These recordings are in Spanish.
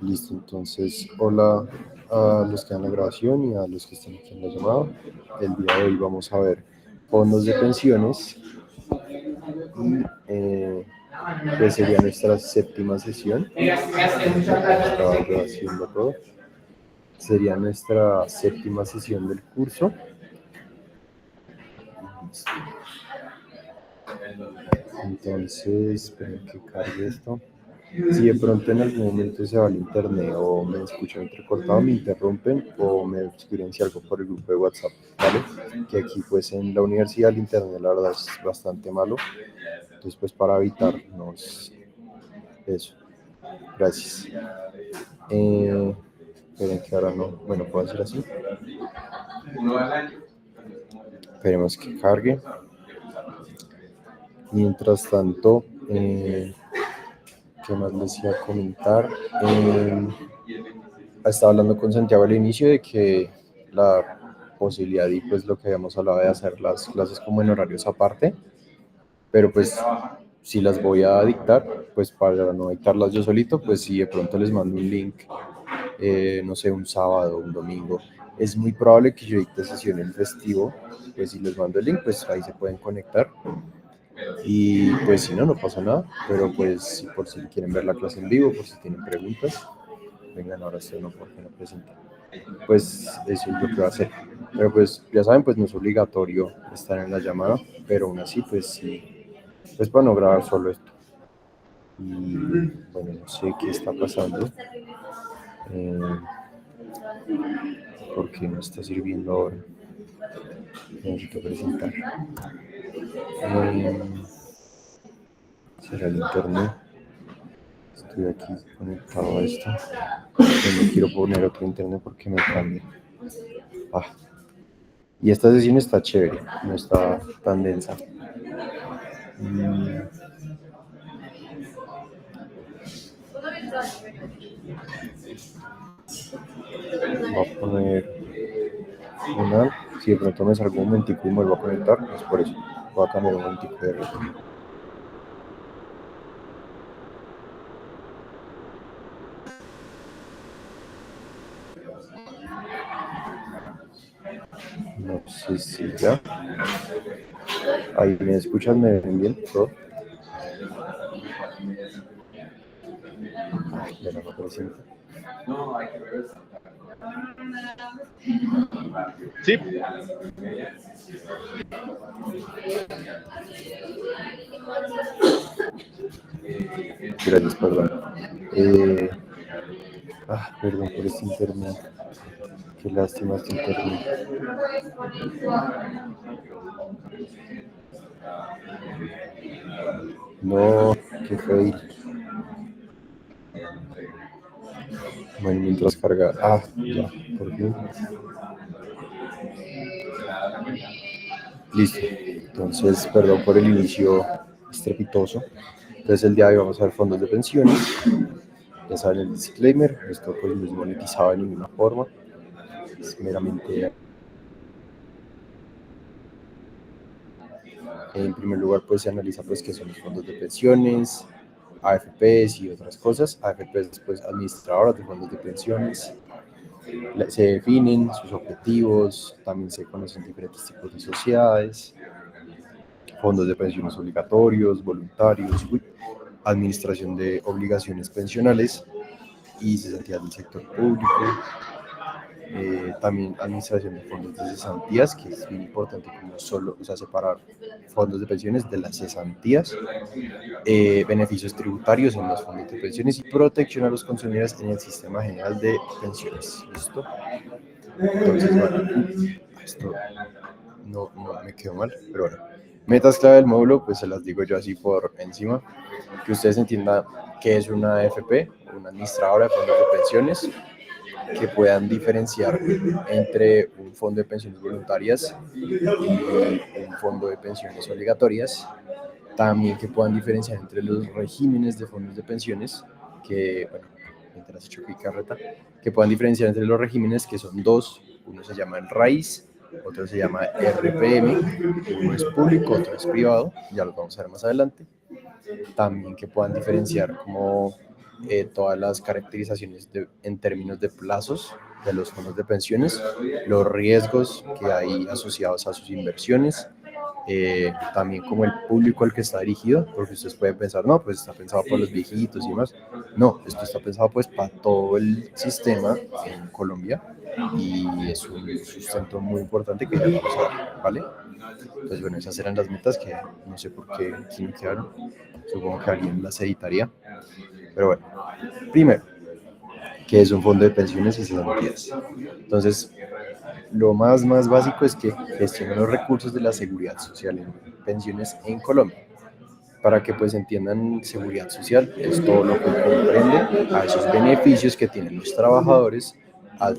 Listo, entonces, hola a los que dan la grabación y a los que están aquí en la llamada. El día de hoy vamos a ver fondos de pensiones y pues sería nuestra séptima sesión. Estaba yo haciendo todo. Sería nuestra séptima sesión del curso. Entonces, esperen que cargue esto. Si de pronto en algún momento se va el internet o me escuchan entrecortado, me interrumpen o me escriben si algo por el grupo de WhatsApp, ¿vale? Que aquí pues en la universidad el internet la verdad es bastante malo. Entonces pues para evitarnos eso. Gracias. Esperen que ahora no. Bueno, puedo hacer así. Esperemos que cargue. Mientras tanto, ¿qué más les iba a comentar? Estaba hablando con Santiago al inicio de que la posibilidad y pues lo que habíamos hablado de hacer las clases como en horarios aparte, pero pues si las voy a dictar, pues para no dictarlas yo solito, pues si de pronto les mando un link, no sé, un sábado, un domingo, es muy probable que yo dicte sesión el festivo, pues si les mando el link, pues ahí se pueden conectar. Y pues si no, no pasa nada, pero pues por si quieren ver la clase en vivo, por si tienen preguntas, vengan ahora sí o no, porque no presentan. Pues eso es lo que va a hacer. Pero pues ya saben, pues no es obligatorio estar en la llamada, pero aún así, pues sí, pues para no grabar solo esto. Y bueno, no sé qué está pasando, porque no está sirviendo ahora. Necesito presentar. ¿Será el internet? Estoy aquí conectado a esto. No quiero poner otro internet porque me cambia. Y esta sesión está chévere, no está tan densa. Voy a poner una. Si de pronto me salgo un momentico y me vuelvo a conectar, es por eso. Voy a cambiar un momentico de red. No sé si ya. Ahí me escuchan, me ven bien, todo. Ya no me presenta. Sí. Gracias, perdón. Perdón por este internet. Qué lástima este internet. No, qué fail. Bueno, mientras carga. Ya, por fin. Listo. Entonces, perdón por el inicio estrepitoso. Entonces, el día de hoy vamos a ver fondos de pensiones. Ya saben el disclaimer, esto pues no es monetizado de ninguna forma. Es meramente... En primer lugar, pues se analiza pues qué son los fondos de pensiones, AFPs y otras cosas. AFPs, pues administradoras de fondos de pensiones. Se definen sus objetivos, también se conocen diferentes tipos de sociedades, fondos de pensiones obligatorios, voluntarios, administración de obligaciones pensionales y cesantías del sector público. También administración de fondos de cesantías, que es bien importante como solo, o sea, separar fondos de pensiones de las cesantías, beneficios tributarios en los fondos de pensiones y protección a los consumidores en el sistema general de pensiones. ¿Listo? Entonces, bueno, esto no me quedó mal, pero bueno. Metas clave del módulo, pues se las digo yo así por encima, que ustedes entiendan qué es una AFP, una administradora de fondos de pensiones, que puedan diferenciar entre un fondo de pensiones voluntarias y un fondo de pensiones obligatorias. También que puedan diferenciar entre los regímenes de fondos de pensiones, que, bueno, mientras hecho aquí carreta, que puedan diferenciar entre los regímenes, que son dos. Uno se llama el RAIS, otro se llama RPM, uno es público, otro es privado, ya lo vamos a ver más adelante. También que puedan diferenciar como todas las caracterizaciones en términos de plazos de los fondos de pensiones, los riesgos que hay asociados a sus inversiones, también como el público al que está dirigido, porque ustedes pueden pensar, no, pues está pensado por los viejitos y demás. No, esto está pensado pues para todo el sistema en Colombia y es un sustento muy importante que ya vamos a ver, ¿vale? Entonces, bueno, esas eran las metas que no sé por qué aquí me quedaron. Supongo que alguien las editaría. Pero bueno, primero, ¿qué es un fondo de pensiones y cesantías? Entonces, lo más básico es que gestiona los recursos de la seguridad social en pensiones en Colombia. Para que pues entiendan, seguridad social es todo lo que comprende a esos beneficios que tienen los trabajadores al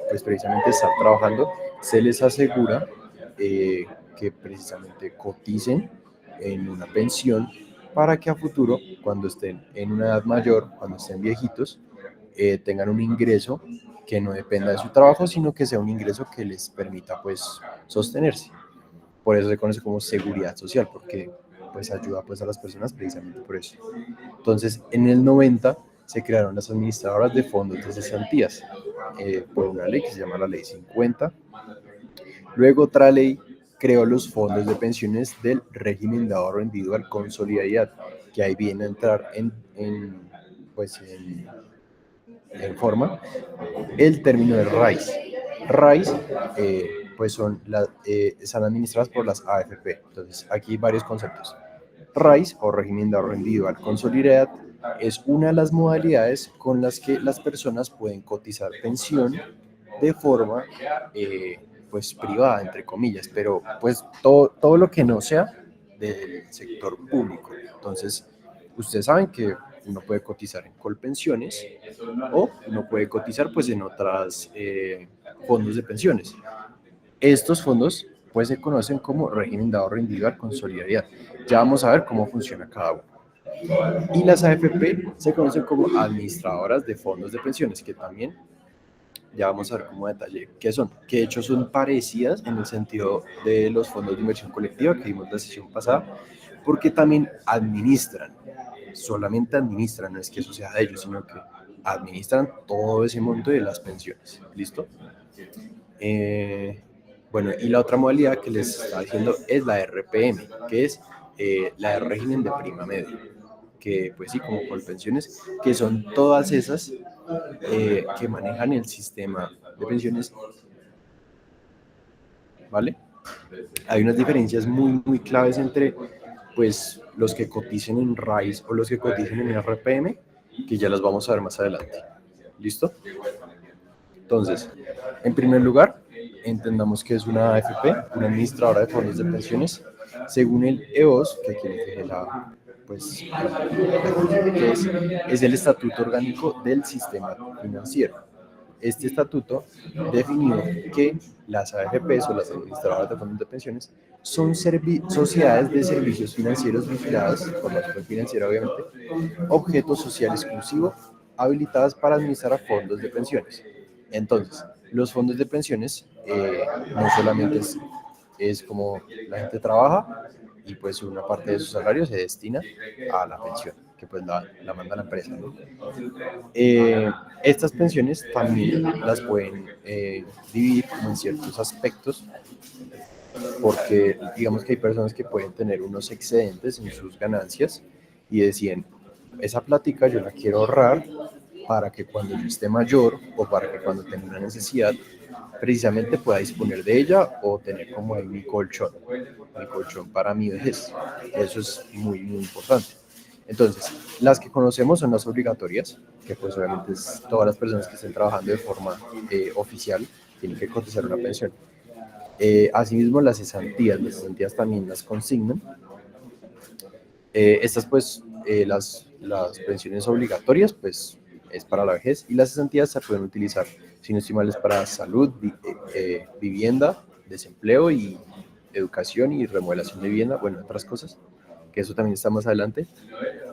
pues precisamente estar trabajando. Se les asegura que precisamente coticen en una pensión para que a futuro, cuando estén en una edad mayor, cuando estén viejitos, tengan un ingreso que no dependa de su trabajo, sino que sea un ingreso que les permita pues sostenerse. Por eso se conoce como seguridad social, porque pues ayuda pues a las personas precisamente por eso. Entonces, en el 90 se crearon las administradoras de fondos de cesantías por una ley que se llama la Ley 50. Luego otra ley creó los fondos de pensiones del régimen de ahorro individual con solidaridad, que ahí viene a entrar pues en forma el término de RAIS. RAIS pues están administradas por las AFP. Entonces aquí hay varios conceptos. RAIS o régimen de ahorro individual con solidaridad es una de las modalidades con las que las personas pueden cotizar pensión de forma pues privada, entre comillas, pero pues todo lo que no sea del sector público. Entonces, ustedes saben que uno puede cotizar en Colpensiones o uno puede cotizar pues en otras fondos de pensiones. Estos fondos pues se conocen como régimen de ahorro individual con solidaridad. Ya vamos a ver cómo funciona cada uno. Y las AFP se conocen como administradoras de fondos de pensiones, que también ya vamos a ver como detalle qué son, que de hecho son parecidas en el sentido de los fondos de inversión colectiva que vimos la sesión pasada, porque también administran, solamente administran, no es que eso sea de ellos, sino que administran todo ese monto de las pensiones. ¿Listo? Bueno, y la otra modalidad que les estaba diciendo es la RPM, que es la de régimen de prima media, que pues sí, como Colpensiones, que son todas esas que manejan el sistema de pensiones, ¿vale? Hay unas diferencias muy claves entre pues los que coticen en RAIS o los que coticen en RPM, que ya las vamos a ver más adelante. ¿Listo? Entonces, en primer lugar, entendamos que es una AFP, una administradora de fondos de pensiones, según el EOS, que aquí les dejé pues, que es el Estatuto Orgánico del Sistema Financiero. Este estatuto definió que las AFPs o las administradoras de fondos de pensiones son sociedades de servicios financieros vigiladas por la Autoridad Financiera, obviamente, objeto social exclusivo, habilitadas para administrar fondos de pensiones. Entonces, los fondos de pensiones no solamente es como la gente trabaja y pues una parte de su salario se destina a la pensión, que pues la manda la empresa, ¿no? Estas pensiones también las pueden dividir en ciertos aspectos, porque digamos que hay personas que pueden tener unos excedentes en sus ganancias y deciden, esa plática yo la quiero ahorrar para que cuando yo esté mayor o para que cuando tenga una necesidad precisamente pueda disponer de ella o tener como ahí mi colchón para mi vejez. Eso es muy importante. Entonces, las que conocemos son las obligatorias, que pues obviamente es todas las personas que estén trabajando de forma oficial tienen que cotizar una pensión. Asimismo, las cesantías también las consignan. Estas pues, las pensiones obligatorias pues es para la vejez y las cesantías se pueden utilizar, si no estoy mal, es para salud, vivienda, desempleo y educación y remodelación de vivienda, bueno, otras cosas, que eso también está más adelante,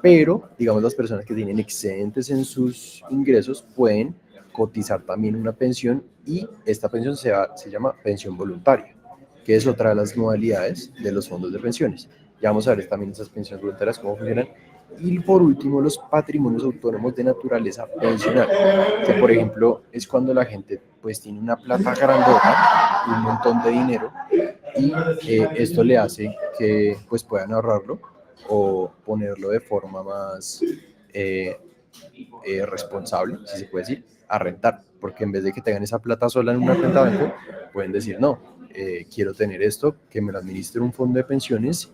pero digamos las personas que tienen excedentes en sus ingresos pueden cotizar también una pensión y esta pensión se llama pensión voluntaria, que es otra de las modalidades de los fondos de pensiones. Ya vamos a ver también esas pensiones voluntarias, cómo funcionan Y por último, los patrimonios autónomos de naturaleza pensional, que por ejemplo es cuando la gente pues tiene una plata grandota, un montón de dinero, y esto le hace que pues puedan ahorrarlo o ponerlo de forma más eh, responsable, si se puede decir, a rentar, porque en vez de que tengan esa plata sola en una cuenta de banco, pueden decir, no, quiero tener esto, que me lo administre un fondo de pensiones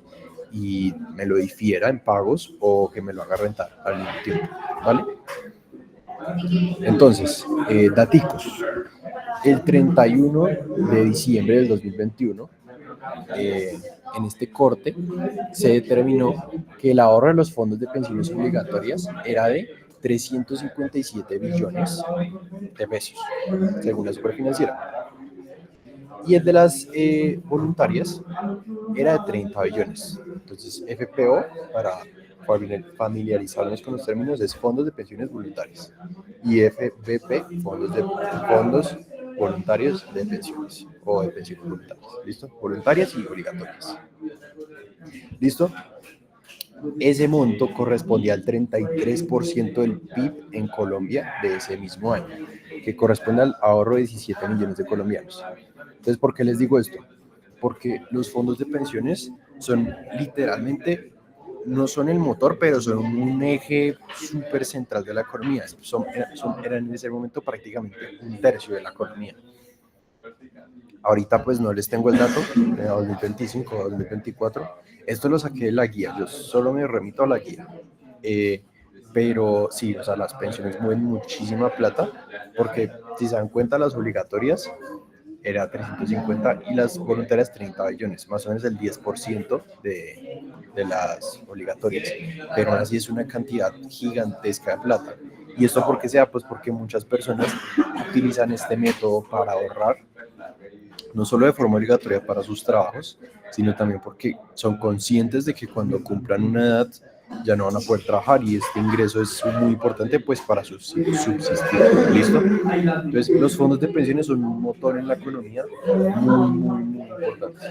y me lo difiera en pagos o que me lo haga rentar al mismo tiempo, ¿vale? Entonces, daticos. El 31 de diciembre del 2021, en este corte, se determinó que el ahorro de los fondos de pensiones obligatorias era de 357 billones de pesos, según la Superfinanciera. Y el de las voluntarias era de 30 billones. Entonces, FPO, para familiarizarnos con los términos, es fondos de pensiones voluntarias. Y FBP, fondos voluntarios de pensiones o de pensiones voluntarias. ¿Listo? Voluntarias y obligatorias. ¿Listo? Ese monto correspondía al 33% del PIB en Colombia de ese mismo año, que corresponde al ahorro de 17 millones de colombianos. Entonces, ¿por qué les digo esto? Porque los fondos de pensiones son literalmente, no son el motor, pero son un eje súper central de la economía. Eran en ese momento prácticamente un tercio de la economía. Ahorita pues no les tengo el dato de 2025 o 2024. Esto lo saqué de la guía, yo solo me remito a la guía. Pero sí, o sea, las pensiones mueven muchísima plata, porque si se dan cuenta, las obligatorias era 350 y las voluntarias 30 billones, más o menos el 10% de las obligatorias. Pero aún así es una cantidad gigantesca de plata. ¿Y esto por qué sea? Pues porque muchas personas utilizan este método para ahorrar, no solo de forma obligatoria para sus trabajos, sino también porque son conscientes de que cuando cumplan una edad ya no van a poder trabajar y este ingreso es muy importante pues para subsistir, ¿listo? Entonces los fondos de pensiones son un motor en la economía muy importante.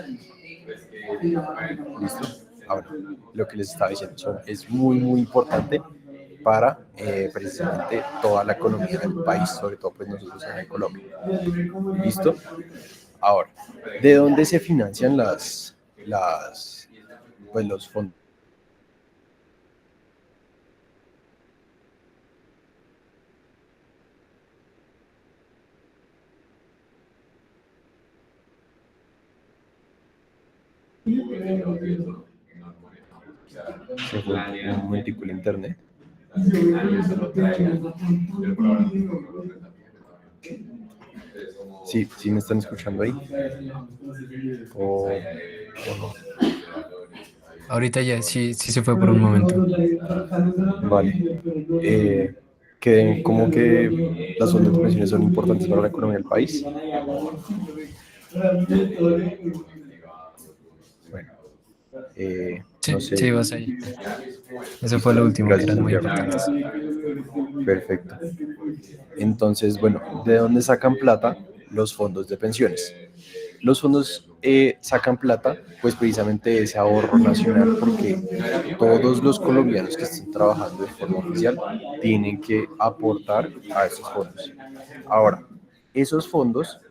¿Listo? Ahora, lo que les estaba diciendo es muy importante para precisamente toda la economía del país, sobre todo pues nosotros en Colombia. ¿Listo? Ahora, ¿de dónde se financian pues los fondos? Se fue un momentico el internet. Sí, sí me están escuchando ahí. O no. Ahorita ya, sí, sí se fue por un momento. Vale. Que como que las fondos de pensiones son importantes para la economía del país. Bueno, no Sí, sé. sí, vas ahí. Eso fue Listo, lo último, que gracias, eran muy Santiago. importantes. Perfecto. Entonces, bueno, ¿de dónde sacan plata los fondos de pensiones? Los fondos sacan plata, pues precisamente de ese ahorro nacional, porque todos los colombianos que estén trabajando de forma oficial tienen que aportar a esos fondos. Ahora, esos fondos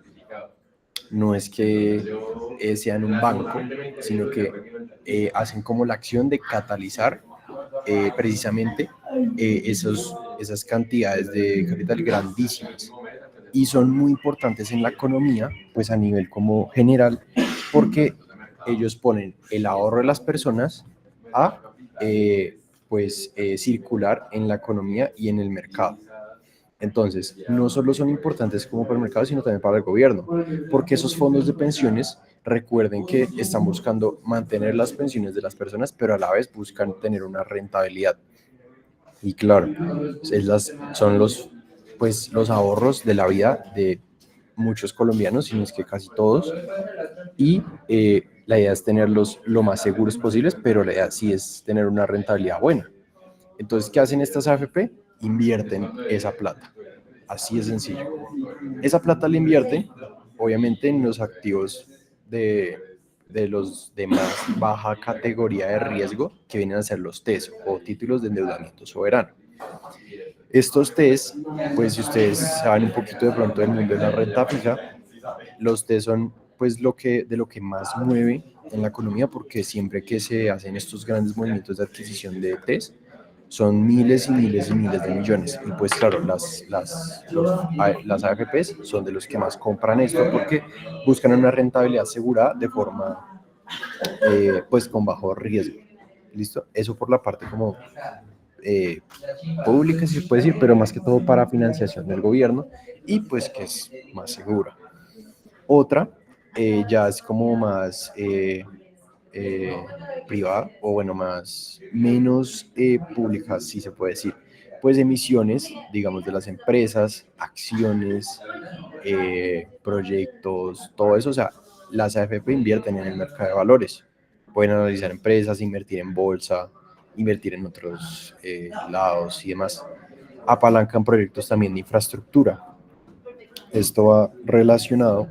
no es que sean un banco, sino que hacen como la acción de catalizar precisamente esas cantidades de capital grandísimas y son muy importantes en la economía, pues a nivel como general, porque ellos ponen el ahorro de las personas a circular en la economía y en el mercado. Entonces, no solo son importantes como para el mercado, sino también para el gobierno, porque esos fondos de pensiones, recuerden que están buscando mantener las pensiones de las personas, pero a la vez buscan tener una rentabilidad. Y claro, son los ahorros de la vida de muchos colombianos, si no es que casi todos, y la idea es tenerlos lo más seguros posibles, pero la idea sí es tener una rentabilidad buena. Entonces, ¿qué hacen estas AFP? Invierten esa plata. Así de sencillo. Esa plata la invierten, obviamente, en los activos de los de más baja categoría de riesgo, que vienen a ser los TES o títulos de endeudamiento soberano. Estos TES, pues si ustedes saben un poquito de pronto del mundo de la renta fija, los TES son pues de lo que más mueve en la economía, porque siempre que se hacen estos grandes movimientos de adquisición de TES, son miles y miles y miles de millones. Y pues claro, las AFPs son de los que más compran esto porque buscan una rentabilidad asegurada de forma pues con bajo riesgo. ¿Listo? Eso por la parte como eh, pública, si se puede decir, pero más que todo para financiación del gobierno y pues que es más segura. Otra ya es como más eh, privada, o bueno, menos pública, si se puede decir. Pues emisiones, digamos, de las empresas, acciones, proyectos, todo eso. O sea, las AFP invierten en el mercado de valores. Pueden analizar empresas, invertir en bolsa, invertir en otros lados y demás. Apalancan proyectos también de infraestructura. Esto va relacionado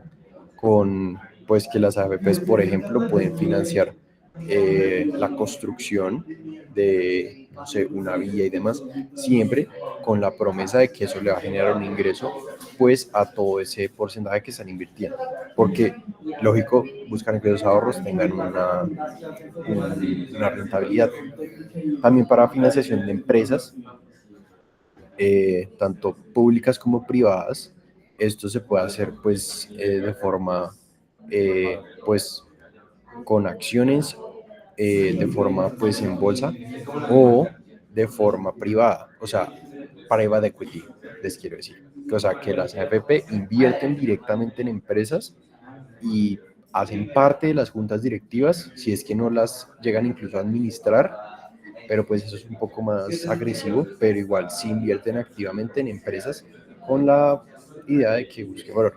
con pues que las AFPs, por ejemplo, pueden financiar la construcción de, no sé, una vía y demás, siempre con la promesa de que eso le va a generar un ingreso, pues a todo ese porcentaje que están invirtiendo. Porque, lógico, buscan que los ahorros tengan una rentabilidad. También para financiación de empresas, tanto públicas como privadas. Esto se puede hacer pues de forma pues con acciones, de forma pues en bolsa o de forma privada, o sea, private equity, les quiero decir. O sea, que las AFP invierten directamente en empresas y hacen parte de las juntas directivas, si es que no las llegan incluso a administrar, pero pues eso es un poco más agresivo, pero igual sí invierten activamente en empresas con la idea de que busquen valor.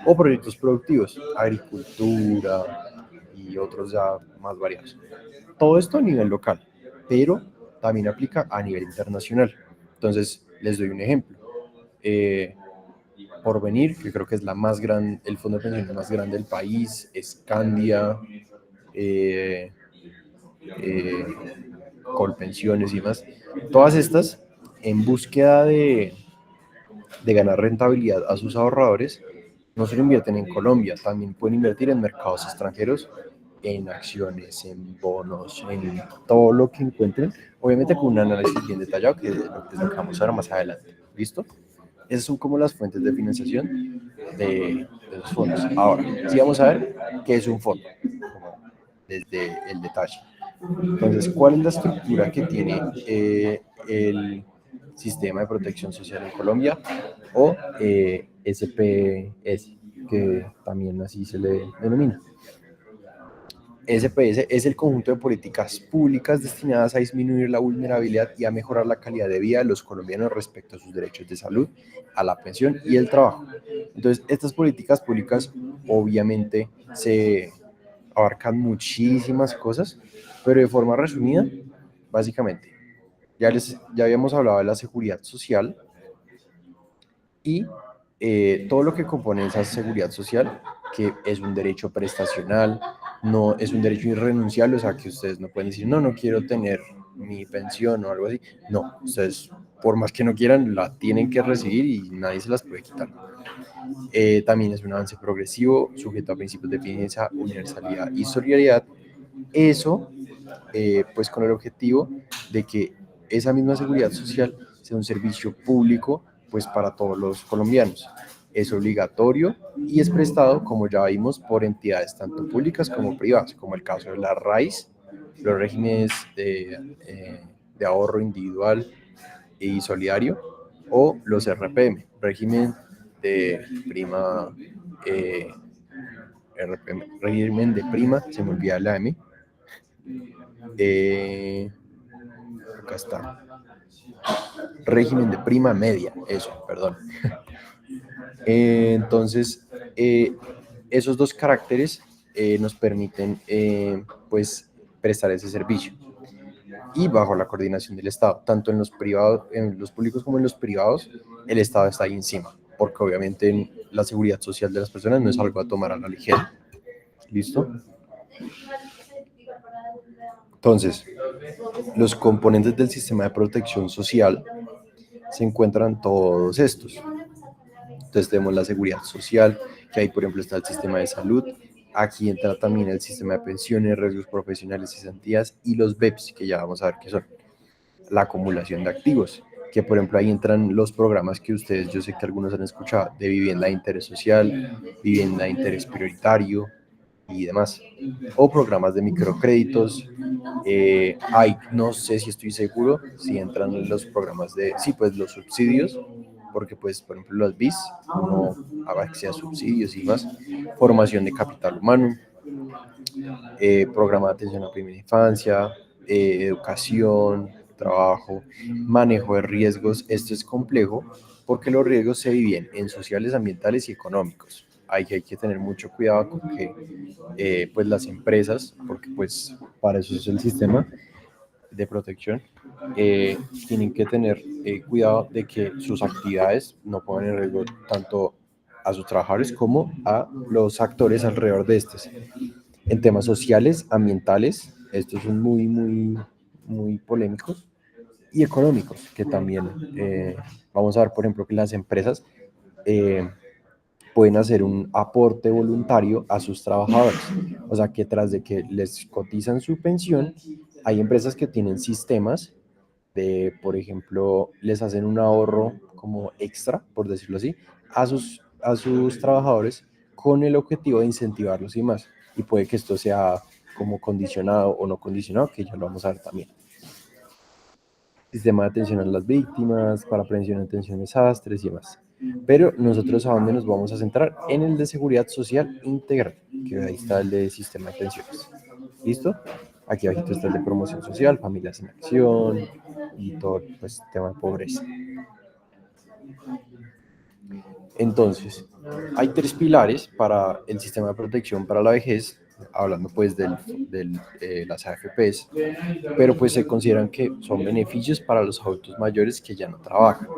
O proyectos productivos, agricultura y otros ya más variados. Todo esto a nivel local, pero también aplica a nivel internacional. Entonces, les doy un ejemplo. Porvenir, que creo que es la más grande, el fondo de pensiones más grande del país, Scandia, eh, eh, Colpensiones y demás. Todas estas, en búsqueda de ganar rentabilidad a sus ahorradores, no solo invierten en Colombia, también pueden invertir en mercados extranjeros, en acciones, en bonos, en todo lo que encuentren, obviamente con un análisis bien detallado que es lo que vamos a ver más adelante. ¿Listo? Esas son como las fuentes de financiación de los fondos. Ahora, sí vamos a ver qué es un fondo, como desde el detalle. Entonces, ¿cuál es la estructura que tiene el sistema de protección social en Colombia o SPS, que también así se le denomina? SPS es el conjunto de políticas públicas destinadas a disminuir la vulnerabilidad y a mejorar la calidad de vida de los colombianos respecto a sus derechos de salud, a la pensión y el trabajo. Entonces, estas políticas públicas obviamente se abarcan muchísimas cosas, pero de forma resumida, básicamente, ya habíamos hablado de la seguridad social y todo lo que compone esa seguridad social, que es un derecho prestacional, no es un derecho irrenunciable, o sea, que ustedes no pueden decir, no, no quiero tener mi pensión o algo así. No, ustedes, por más que no quieran, la tienen que recibir y nadie se las puede quitar. También es un avance progresivo, sujeto a principios de eficiencia, universalidad y solidaridad. Eso, pues con el objetivo de que esa misma seguridad social sea un servicio público pues para todos los colombianos. Es obligatorio y es prestado, como ya vimos, por entidades tanto públicas como privadas, como el caso de la RAIS, los regímenes de ahorro individual y solidario, o los RPM, régimen de prima, RPM, régimen de prima, se me olvida la M, acá está, régimen de prima media, eso, perdón. Entonces, esos dos caracteres nos permiten pues prestar ese servicio y bajo la coordinación del Estado, tanto en los privados, en los públicos como en los privados, el Estado está ahí encima, porque obviamente la seguridad social de las personas no es algo a tomar a la ligera. ¿Listo? Entonces, los componentes del sistema de protección social se encuentran todos estos. Entonces tenemos la seguridad social, que ahí por ejemplo está el sistema de salud, aquí entra también el sistema de pensiones, riesgos profesionales y cesantías, y los BEPS, que ya vamos a ver qué son, la acumulación de activos, que por ejemplo ahí entran los programas que ustedes, yo sé que algunos han escuchado, de vivienda de interés social, vivienda de interés prioritario y demás, o programas de microcréditos. No sé si estoy seguro si entran los programas de, sí, pues los subsidios, porque pues por ejemplo los BIS, uno haga que sea subsidios y más, formación de capital humano, programa de atención a la primera infancia, educación, trabajo, manejo de riesgos. Esto es complejo porque los riesgos se dividen en sociales, ambientales y económicos. Hay que tener mucho cuidado con que pues las empresas, porque pues para eso es el sistema de protección, tienen que tener cuidado de que sus actividades no pongan en riesgo tanto a sus trabajadores como a los actores alrededor de estos. En temas sociales, ambientales, estos son muy polémicos, y económicos, que también vamos a ver, por ejemplo, que las empresas eh, pueden hacer un aporte voluntario a sus trabajadores. O sea, que tras de que les cotizan su pensión, hay empresas que tienen sistemas de, por ejemplo, les hacen un ahorro como extra, por decirlo así, a sus trabajadores con el objetivo de incentivarlos y más. Y puede que esto sea como condicionado o no condicionado, que ya lo vamos a ver también. Sistema de atención a las víctimas, para prevención y atención a desastres y demás. Pero nosotros a dónde nos vamos a centrar, en el de seguridad social integral, que ahí está el de sistema de pensiones. ¿Listo? Aquí abajito está el de promoción social, familias en acción y todo pues tema de pobreza. Entonces, hay tres pilares para el sistema de protección para la vejez, hablando pues de las AFPs, pero pues se consideran que son beneficios para los adultos mayores que ya no trabajan.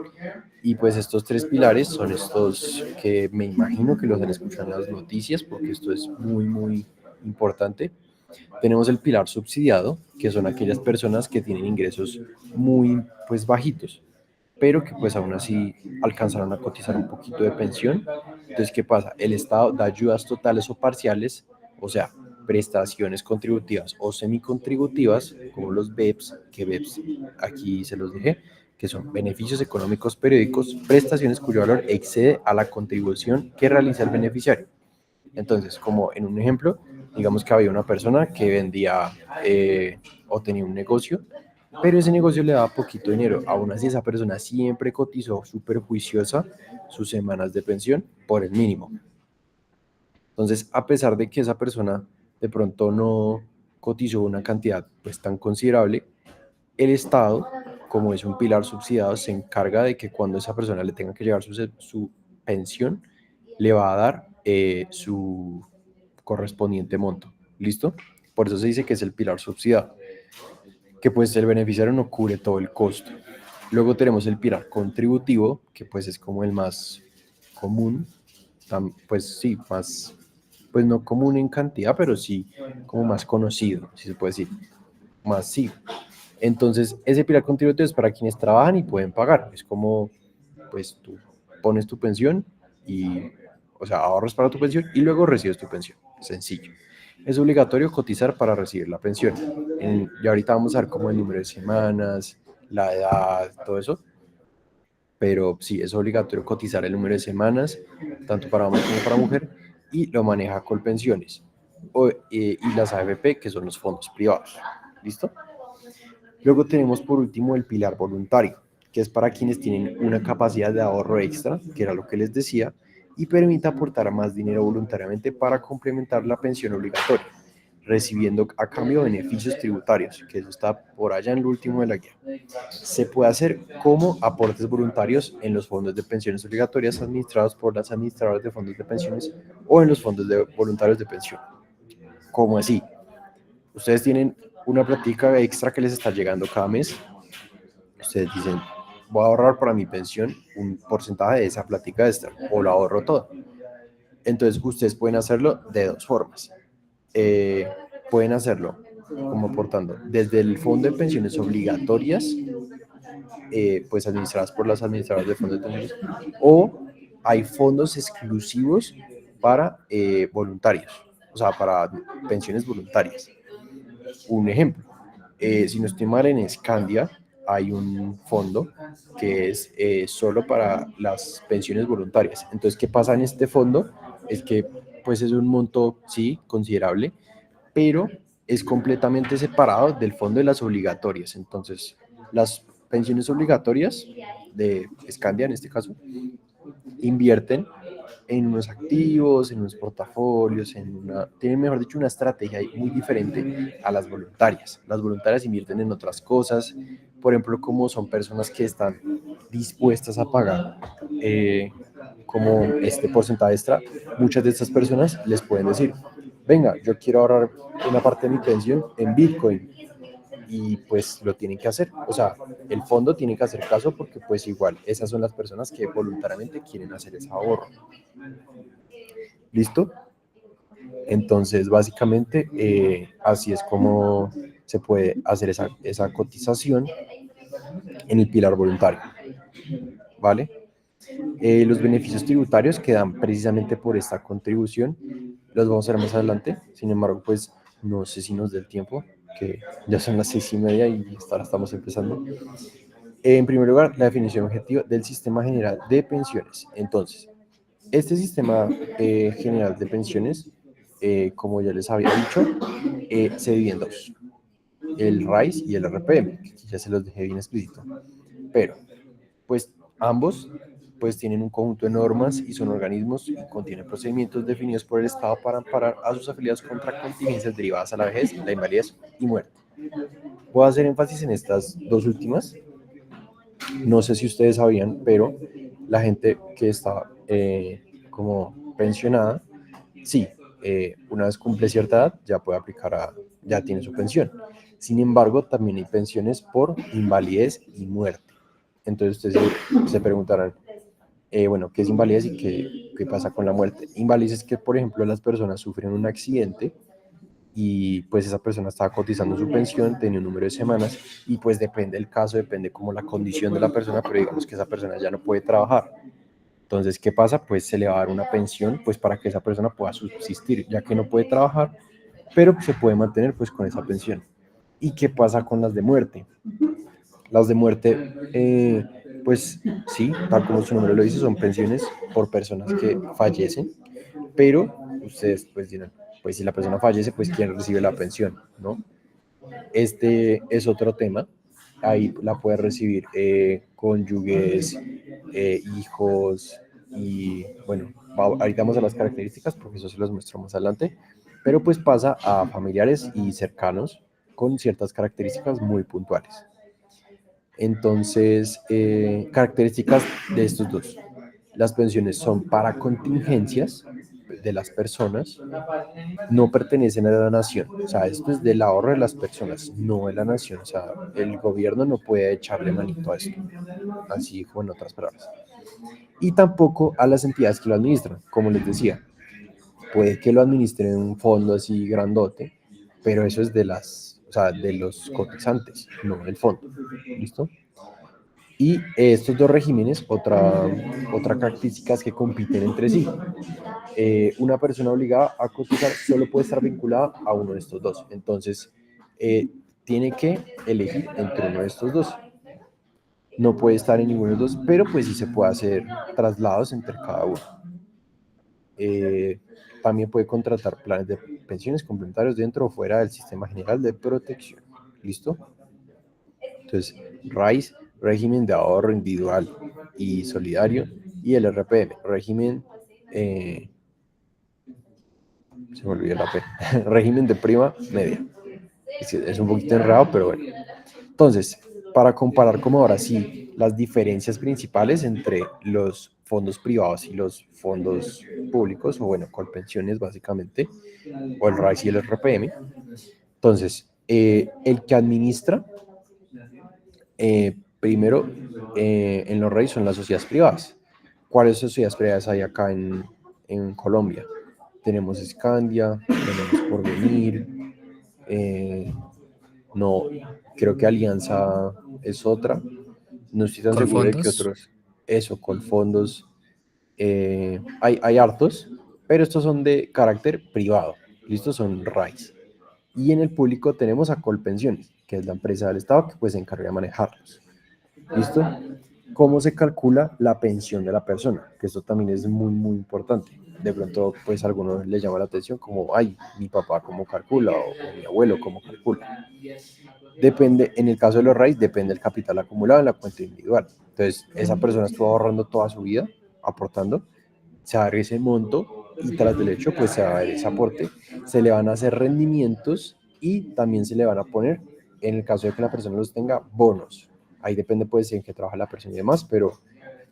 Y pues estos tres pilares son estos que me imagino que los han escuchado en las noticias, porque esto es muy importante. Tenemos el pilar subsidiado, que son aquellas personas que tienen ingresos muy pues bajitos, pero que pues aún así alcanzaron a cotizar un poquito de pensión. Entonces, ¿qué pasa? El Estado da ayudas totales o parciales, o sea, prestaciones contributivas o semicontributivas, como los BEPS, que BEPS aquí se los dejé, que son beneficios económicos periódicos, prestaciones cuyo valor excede a la contribución que realiza el beneficiario. Entonces, como en un ejemplo, digamos que había una persona que vendía o tenía un negocio, pero ese negocio le daba poquito dinero. Aún así, esa persona siempre cotizó súper juiciosa sus semanas de pensión por el mínimo. Entonces, a pesar de que esa persona de pronto no cotizó una cantidad pues tan considerable, el Estado, como es un pilar subsidiado, se encarga de que cuando esa persona le tenga que llevar su pensión, le va a dar su correspondiente monto. ¿Listo? Por eso se dice que es el pilar subsidiado, que pues el beneficiario no cubre todo el costo. Luego tenemos el pilar contributivo, que pues es como el más común, pues sí, más, pues no común en cantidad, pero sí como más conocido, si se puede decir, más sí. Entonces, ese pilar contributivo es para quienes trabajan y pueden pagar. Es como, pues tú pones tu pensión y, o sea, ahorras para tu pensión y luego recibes tu pensión. Sencillo. Es obligatorio cotizar para recibir la pensión. Y ahorita vamos a ver como el número de semanas, la edad, todo eso. Pero sí, es obligatorio cotizar el número de semanas, tanto para hombre como para mujer, y lo maneja Colpensiones y las AFP, que son los fondos privados. ¿Listo? Luego tenemos por último el pilar voluntario, que es para quienes tienen una capacidad de ahorro extra, que era lo que les decía, y permite aportar más dinero voluntariamente para complementar la pensión obligatoria, recibiendo a cambio beneficios tributarios, que eso está por allá en lo último de la guía. Se puede hacer como aportes voluntarios en los fondos de pensiones obligatorias administrados por las administradoras de fondos de pensiones o en los fondos de voluntarios de pensión. ¿Cómo así? Ustedes tienen una plática extra que les está llegando cada mes. Ustedes dicen, voy a ahorrar para mi pensión un porcentaje de esa plática extra o la ahorro todo. Entonces, ustedes pueden hacerlo de dos formas. pueden hacerlo como aportando desde el fondo de pensiones obligatorias, pues administradas por las administradoras de fondos de pensiones, o hay fondos exclusivos para voluntarios, o sea, para pensiones voluntarias. Un ejemplo, si no estoy mal, en Scandia hay un fondo que es solo para las pensiones voluntarias. Entonces, ¿qué pasa en este fondo? Es que pues es un monto, sí, considerable, pero es completamente separado del fondo de las obligatorias. Entonces, las pensiones obligatorias de Scandia, en este caso, invierten en unos activos, en unos portafolios, tienen, mejor dicho, una estrategia muy diferente a las voluntarias. Las voluntarias invierten en otras cosas, por ejemplo, como son personas que están dispuestas a pagar como este porcentaje extra, muchas de estas personas les pueden decir, venga, yo quiero ahorrar una parte de mi pensión en Bitcoin, y pues lo tienen que hacer. O sea, el fondo tiene que hacer caso porque pues igual esas son las personas que voluntariamente quieren hacer ese ahorro. ¿Listo? Entonces, básicamente, así es como se puede hacer esa cotización en el pilar voluntario. ¿Vale? Los beneficios tributarios que dan precisamente por esta contribución los vamos a ver más adelante. Sin embargo, pues no sé si nos dé el tiempo, que ya son las 6:30 y hasta ahora estamos empezando. En primer lugar, la definición objetiva del sistema general de pensiones. Entonces, este sistema general de pensiones, como ya les había dicho, se divide en dos, el RAIS y el RPM, que ya se los dejé bien explícito. Pero, pues, ambos pues tienen un conjunto de normas y son organismos y contienen procedimientos definidos por el Estado para amparar a sus afiliados contra contingencias derivadas a la vejez, la invalidez y muerte. Voy a hacer énfasis en estas dos últimas. No sé si ustedes sabían, pero la gente que está como pensionada, sí, una vez cumple cierta edad, ya puede aplicar ya tiene su pensión. Sin embargo, también hay pensiones por invalidez y muerte. Entonces ustedes se preguntarán, bueno, ¿qué es invalidez y qué pasa con la muerte? Invalidez es que, por ejemplo, las personas sufren un accidente y pues esa persona estaba cotizando su pensión, tenía un número de semanas y pues depende del caso, depende como la condición de la persona, pero digamos que esa persona ya no puede trabajar. Entonces, ¿qué pasa? Pues se le va a dar una pensión pues para que esa persona pueda subsistir, ya que no puede trabajar, pero se puede mantener pues con esa pensión. ¿Y qué pasa con las de muerte? Las de muerte, pues sí, tal como su nombre lo dice, son pensiones por personas que fallecen, pero ustedes pues dirán, pues si la persona fallece, pues ¿quién recibe la pensión? ¿No? Este es otro tema, ahí la puede recibir cónyuges, hijos y bueno, ahorita vamos a las características porque eso se los muestro más adelante, pero pues pasa a familiares y cercanos con ciertas características muy puntuales. Entonces, características de estos dos. Las pensiones son para contingencias de las personas, no pertenecen a la nación. O sea, esto es del ahorro de las personas, no de la nación. O sea, el gobierno no puede echarle manito a esto. Así como en otras palabras. Y tampoco a las entidades que lo administran. Como les decía, puede que lo administren un fondo así grandote, pero eso es o sea, de los cotizantes, no del fondo. ¿Listo? Y estos dos regímenes, otra característica es que compiten entre sí. Una persona obligada a cotizar solo puede estar vinculada a uno de estos dos. Entonces, tiene que elegir entre uno de estos dos. No puede estar en ninguno de los dos, pero pues sí se puede hacer traslados entre cada uno. También puede contratar planes de pensiones complementarios dentro o fuera del sistema general de protección. ¿Listo? Entonces, RAIS, régimen de ahorro individual y solidario, y el RPM, régimen, se me olvidó la P, régimen de prima media. Es un poquito enredado, pero bueno. Entonces, para comparar como ahora sí las diferencias principales entre los fondos privados y los fondos públicos, o bueno, Colpensiones básicamente, o el RAIS y el RPM. Entonces, el que administra primero, en los REIs son las sociedades privadas. ¿Cuáles sociedades privadas hay acá en Colombia? Tenemos Scandia, tenemos Porvenir, no, creo que Alianza es otra. No estoy tan seguro de qué Colfondos. otros. Eso, Colfondos. Hay hartos, pero estos son de carácter privado. ¿Listo? Son RAIs. Y en el público tenemos a Colpensiones, que es la empresa del Estado que pues se encarga de manejarlos. ¿Listo? ¿Cómo se calcula la pensión de la persona? Que esto también es muy, muy importante. De pronto, pues a algunos les llama la atención como, ay, mi papá cómo calcula o mi abuelo cómo calcula. Depende, en el caso de los RAIs, depende del capital acumulado en la cuenta individual. Entonces, esa persona estuvo ahorrando toda su vida, aportando, se va a dar ese monto y tras del hecho, pues se va a dar ese aporte, se le van a hacer rendimientos y también se le van a poner, en el caso de que la persona los tenga, bonos. Ahí depende pues en qué trabaja la persona y demás, pero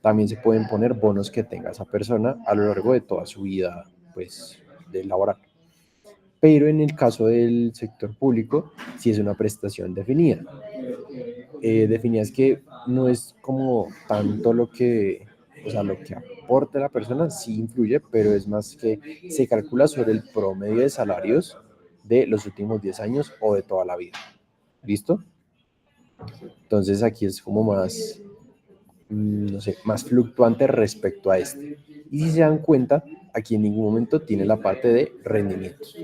también se pueden poner bonos que tenga esa persona a lo largo de toda su vida, pues, de laboral. Pero en el caso del sector público, sí es una prestación definida. Definida es que no es como tanto lo que, o sea, lo que aporta la persona, sí influye, pero es más que se calcula sobre el promedio de salarios de los últimos 10 años o de toda la vida. ¿Listo? Entonces aquí es como más, no sé, más fluctuante respecto a este. Y si se dan cuenta, aquí en ningún momento tiene la parte de rendimientos.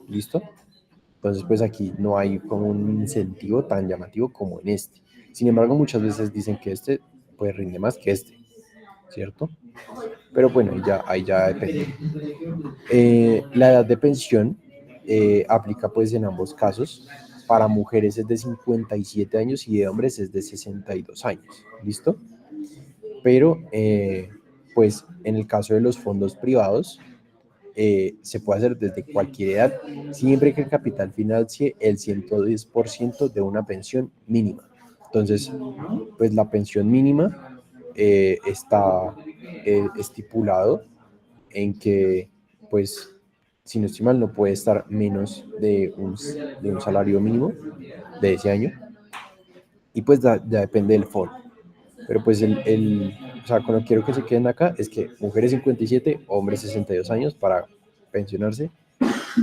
¿Listo? Entonces, pues aquí no hay como un incentivo tan llamativo como en este. Sin embargo, muchas veces dicen que este pues rinde más que este, ¿cierto? Pero bueno, ahí ya depende. La edad de pensión aplica pues en ambos casos. Para mujeres es de 57 años y de hombres es de 62 años. ¿Listo? Pero pues en el caso de los fondos privados, se puede hacer desde cualquier edad, siempre que el capital financie el 110% de una pensión mínima. Entonces, pues la pensión mínima está estipulado en que, pues, si no estoy mal, no puede estar menos de un salario mínimo de ese año. Y pues ya depende del fondo. Pero pues o sea, con lo que quiero que se queden acá es que mujeres 57, hombres 62 años para pensionarse.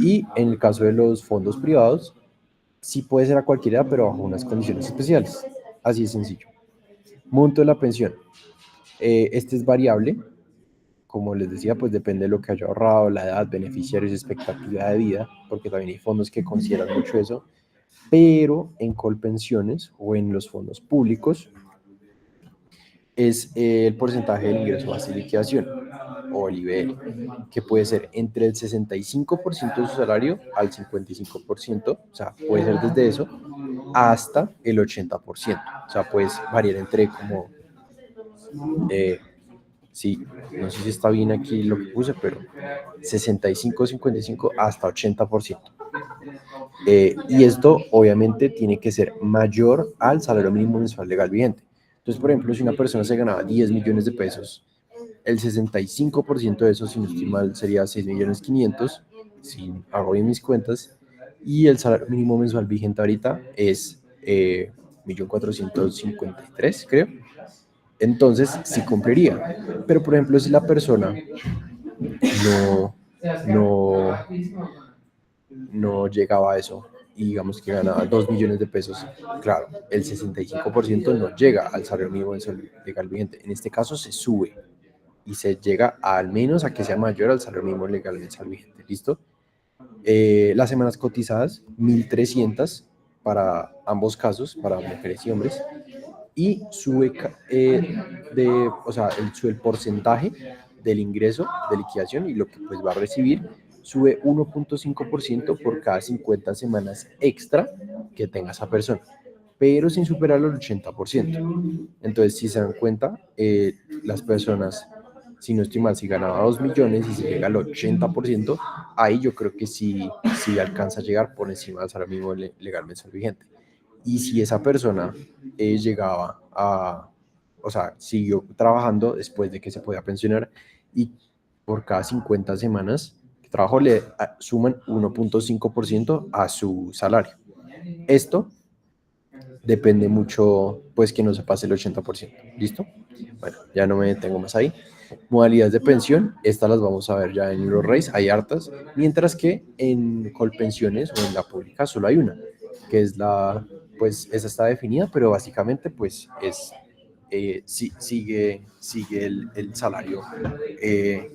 Y en el caso de los fondos privados, sí puede ser a cualquier edad, pero bajo unas condiciones especiales. Así de sencillo. Monto de la pensión. Este es variable. Como les decía, pues depende de lo que haya ahorrado, la edad, beneficiarios, expectativa de vida, porque también hay fondos que consideran mucho eso. Pero en Colpensiones o en los fondos públicos, es el porcentaje del ingreso base de liquidación, o el IBL, que puede ser entre el 65% de su salario al 55%, o sea, puede ser desde eso, hasta el 80%. O sea, puedes variar entre como, sí, no sé si está bien aquí lo que puse, pero 65, 55 hasta 80%. Y esto obviamente tiene que ser mayor al salario mínimo mensual legal vigente. Entonces, por ejemplo, si una persona se ganaba 10 millones de pesos, el 65% de eso, si no estoy mal, sería 6.500.000, si hago bien mis cuentas, y el salario mínimo mensual vigente ahorita es 1.453.000, creo. Entonces, sí cumpliría. Pero, por ejemplo, si la persona no, no, no llegaba a eso y digamos que ganaba 2 millones de pesos, claro, el 65% no llega al salario mínimo mensual legal vigente. En este caso se sube y se llega al menos a que sea mayor al salario mínimo legal mensual vigente. ¿Listo? Las semanas cotizadas, 1.300 para ambos casos, para mujeres y hombres, y sube, o sea, sube el porcentaje del ingreso de liquidación y lo que pues va a recibir sube 1.5% por cada 50 semanas extra que tenga esa persona, pero sin superar el 80%. Entonces, si se dan cuenta, las personas, si no estoy mal, si ganaba 2 millones y si llega al 80%, ahí yo creo que sí alcanza a llegar por encima del salario mínimo legal mensual vigente. Y si esa persona llegaba a, o sea, siguió trabajando después de que se podía pensionar y por cada 50 semanas que trabajo le suman 1.5% a su salario. Esto depende mucho, pues, que no se pase el 80%. ¿Listo? Bueno, ya no me detengo más ahí. Modalidades de pensión, estas las vamos a ver ya en los REIS, hay hartas, mientras que en Colpensiones o en la pública solo hay una, que es pues esa está definida, pero básicamente pues sigue el salario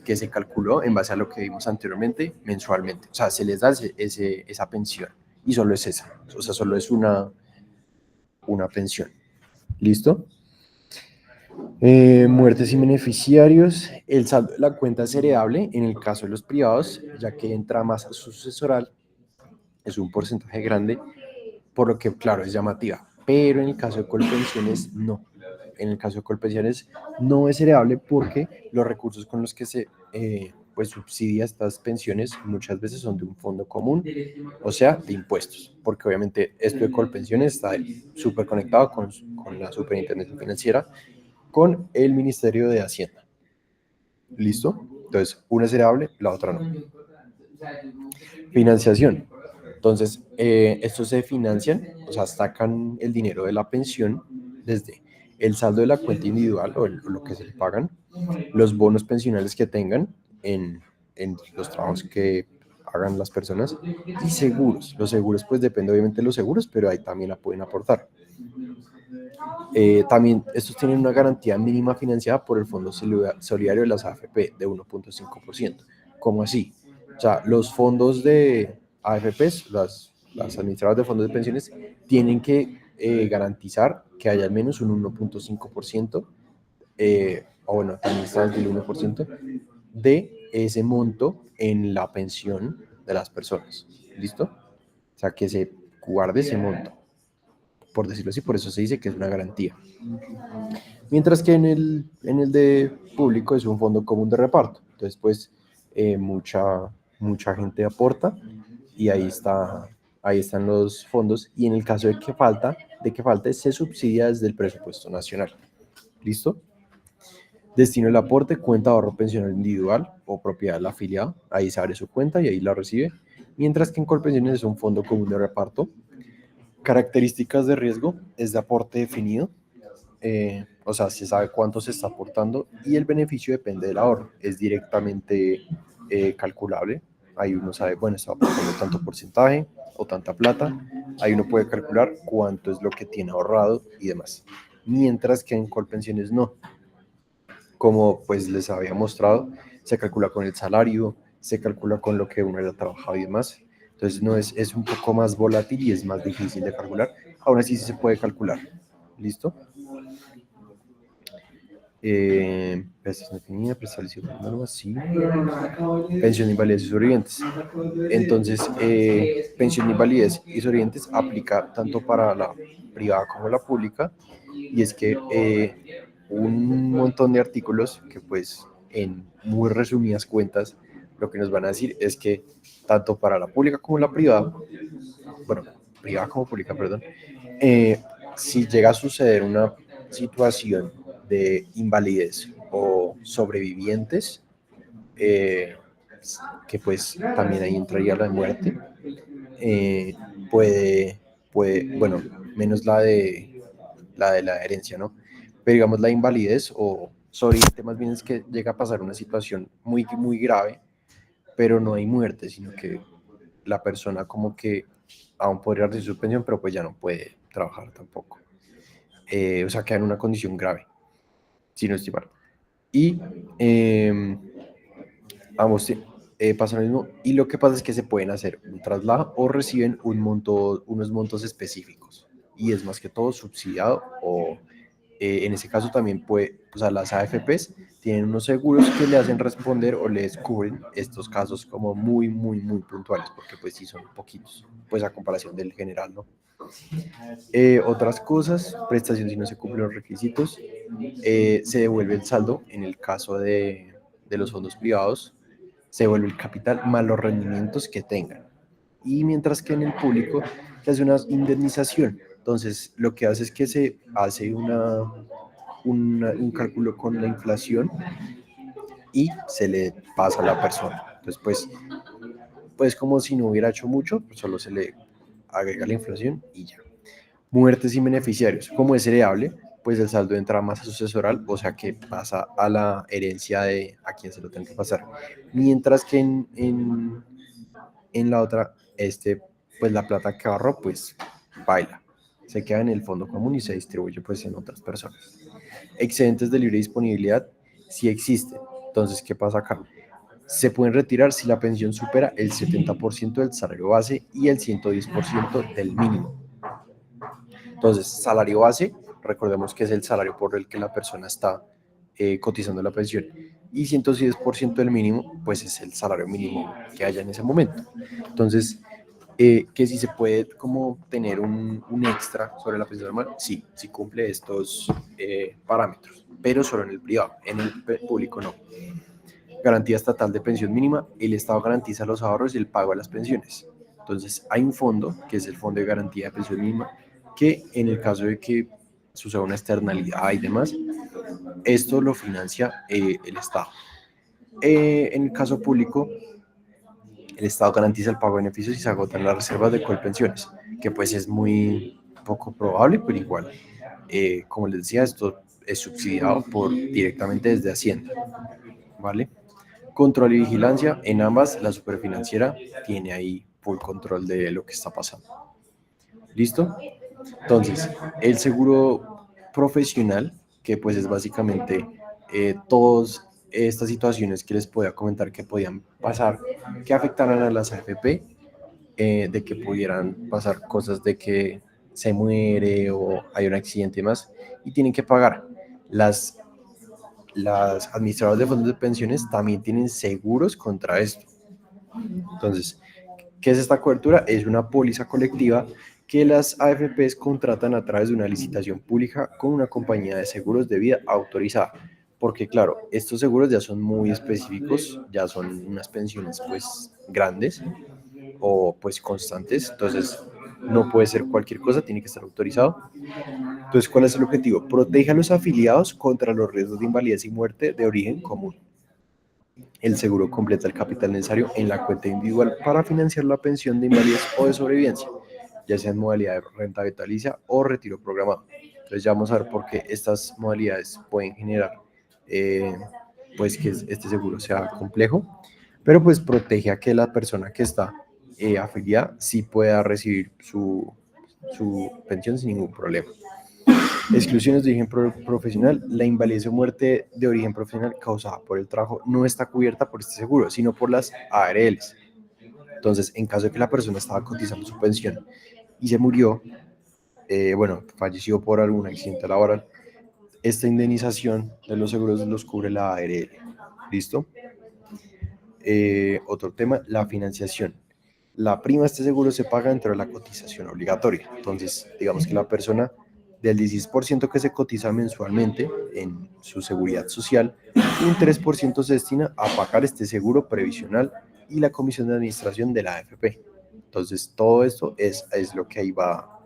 que se calculó en base a lo que vimos anteriormente mensualmente. O sea, se les da esa pensión y solo es esa, o sea, solo es una pensión. ¿Listo? Muertes y beneficiarios. El saldo de la cuenta es heredable en el caso de los privados, ya que entra masa sucesoral, es un porcentaje grande, por lo que, claro, es llamativa. Pero en el caso de Colpensiones, no. En el caso de Colpensiones no es heredable porque los recursos con los que se pues subsidia estas pensiones muchas veces son de un fondo común, o sea, de impuestos, porque obviamente esto de Colpensiones está súper conectado con la superintendencia financiera, con el Ministerio de Hacienda. ¿Listo? Entonces, una es heredable, la otra no. Financiación. Entonces, estos se financian, o sea, sacan el dinero de la pensión desde el saldo de la cuenta individual o lo que se le pagan, los bonos pensionales que tengan en los trabajos que hagan las personas y seguros. Los seguros, pues depende obviamente de los seguros, pero ahí también la pueden aportar. También estos tienen una garantía mínima financiada por el Fondo Solidario de las AFP de 1.5%. ¿Cómo así? O sea, los fondos de AFPs, las administradoras de fondos de pensiones, tienen que garantizar que haya al menos un 1.5%, o bueno, administradas del 1% de ese monto en la pensión de las personas. ¿Listo? O sea, que se guarde ese monto, por decirlo así, por eso se dice que es una garantía. Mientras que en el de público es un fondo común de reparto. Entonces, pues, mucha gente aporta y ahí están los fondos. Y en el caso de que falte, se subsidia desde el presupuesto nacional. ¿Listo? Destino del aporte, cuenta de ahorro pensional individual o propiedad del afiliado. Ahí se abre su cuenta y ahí la recibe. Mientras que en Colpensiones es un fondo común de reparto. Características de riesgo, es de aporte definido, o sea, se sabe cuánto se está aportando y el beneficio depende del ahorro, es directamente calculable. Ahí uno sabe, bueno, está aportando tanto porcentaje o tanta plata, ahí uno puede calcular cuánto es lo que tiene ahorrado y demás. Mientras que en Colpensiones no, como pues les había mostrado, se calcula con el salario, se calcula con lo que uno haya trabajado y demás. Entonces no es un poco más volátil y es más difícil de calcular. Aún así sí se puede calcular. ¿Listo? Prestación definida, prestación por normas, sí. Pensión de invalidez y sobrevivientes. Entonces, pensión de invalidez y sobrevivientes aplica tanto para la privada como la pública, y es que un montón de artículos que pues en muy resumidas cuentas lo que nos van a decir es que tanto para la pública como la privada, bueno, privada como pública, perdón, si llega a suceder una situación de invalidez o sobrevivientes, eh, que pues también ahí entraría la de muerte, eh, puede, bueno, menos la de la herencia, ¿no? Pero digamos la invalidez o sobreviviente más bien es que llega a pasar una situación muy, muy grave, pero no hay muerte, sino que la persona como que aún podría recibir su pensión, pero pues ya no puede trabajar tampoco. O sea, queda en una condición grave, si no estoy mal. Y ambos pasan lo mismo. Y lo que pasa es que se pueden hacer un traslado o reciben unos montos específicos. Y es más que todo subsidiado o en ese caso también puede, o sea, las AFPs tienen unos seguros que le hacen responder o les cubren estos casos como muy, muy, muy puntuales, porque pues sí son poquitos, pues a comparación del general, ¿no? Otras cosas, prestación si no se cumplen los requisitos, se devuelve el saldo en el caso de los fondos privados, se devuelve el capital más los rendimientos que tengan. Y mientras que en el público se hace una indemnización. Entonces, lo que hace es que se hace un cálculo con la inflación y se le pasa a la persona. Entonces, pues como si no hubiera hecho mucho, pues solo se le agrega la inflación y ya. Muertes sin beneficiarios. Como es heredable, pues el saldo entra más a sucesoral, o sea que pasa a la herencia de a quien se lo tenga que pasar. Mientras que en la otra, pues la plata que ahorró, pues baila. Se queda en el fondo común y se distribuye pues en otras personas. Excedentes de libre disponibilidad sí existen. Entonces, ¿qué pasa acá? Se pueden retirar si la pensión supera el 70% del salario base y el 110% del mínimo. Entonces, salario base, recordemos que es el salario por el que la persona está cotizando la pensión, y 110% del mínimo, pues es el salario mínimo que haya en ese momento. Entonces, que si se puede como tener un extra sobre la pensión normal, sí, sí cumple estos parámetros, pero solo en el privado, en el público no. Garantía estatal de pensión mínima, el Estado garantiza los ahorros y el pago de las pensiones. Entonces, hay un fondo, que es el Fondo de Garantía de Pensión Mínima, que en el caso de que suceda una externalidad y demás, esto lo financia el Estado. En el caso público, el Estado garantiza el pago de beneficios y se agotan las reservas de colpensiones, que pues es muy poco probable, pero igual, como les decía, esto es subsidiado directamente desde Hacienda, ¿vale? Control y vigilancia, en ambas la superfinanciera tiene ahí full control de lo que está pasando. ¿Listo? Entonces, el seguro profesional, que pues es básicamente todas estas situaciones que les podía comentar que podían pasar, que afectaran a las AFP, de que pudieran pasar cosas de que se muere o hay un accidente y más, y tienen que pagar. Las administradoras de fondos de pensiones también tienen seguros contra esto. Entonces, ¿qué es esta cobertura? Es una póliza colectiva que las AFPs contratan a través de una licitación pública con una compañía de seguros de vida autorizada. Porque claro, estos seguros ya son muy específicos, ya son unas pensiones pues grandes o pues constantes, entonces no puede ser cualquier cosa, tiene que estar autorizado. Entonces, ¿cuál es el objetivo? Protege a los afiliados contra los riesgos de invalidez y muerte de origen común. El seguro completa el capital necesario en la cuenta individual para financiar la pensión de invalidez o de sobrevivencia, ya sea en modalidad de renta vitalicia o retiro programado. Entonces ya vamos a ver por qué estas modalidades pueden generar pues que este seguro sea complejo, pero pues protege a que la persona que está afiliada sí pueda recibir su pensión sin ningún problema. Exclusiones de origen profesional. La invalidez o muerte de origen profesional causada por el trabajo no está cubierta por este seguro, sino por las ARLs. Entonces, en caso de que la persona estaba cotizando su pensión y se murió, bueno, falleció por algún accidente laboral, esta indemnización de los seguros los cubre la ARL. ¿Listo? Otro tema, la financiación. La prima de este seguro se paga dentro de la cotización obligatoria. Entonces, digamos que la persona del 16% que se cotiza mensualmente en su seguridad social, un 3% se destina a pagar este seguro previsional y la comisión de administración de la AFP. Entonces, todo esto es lo que ahí va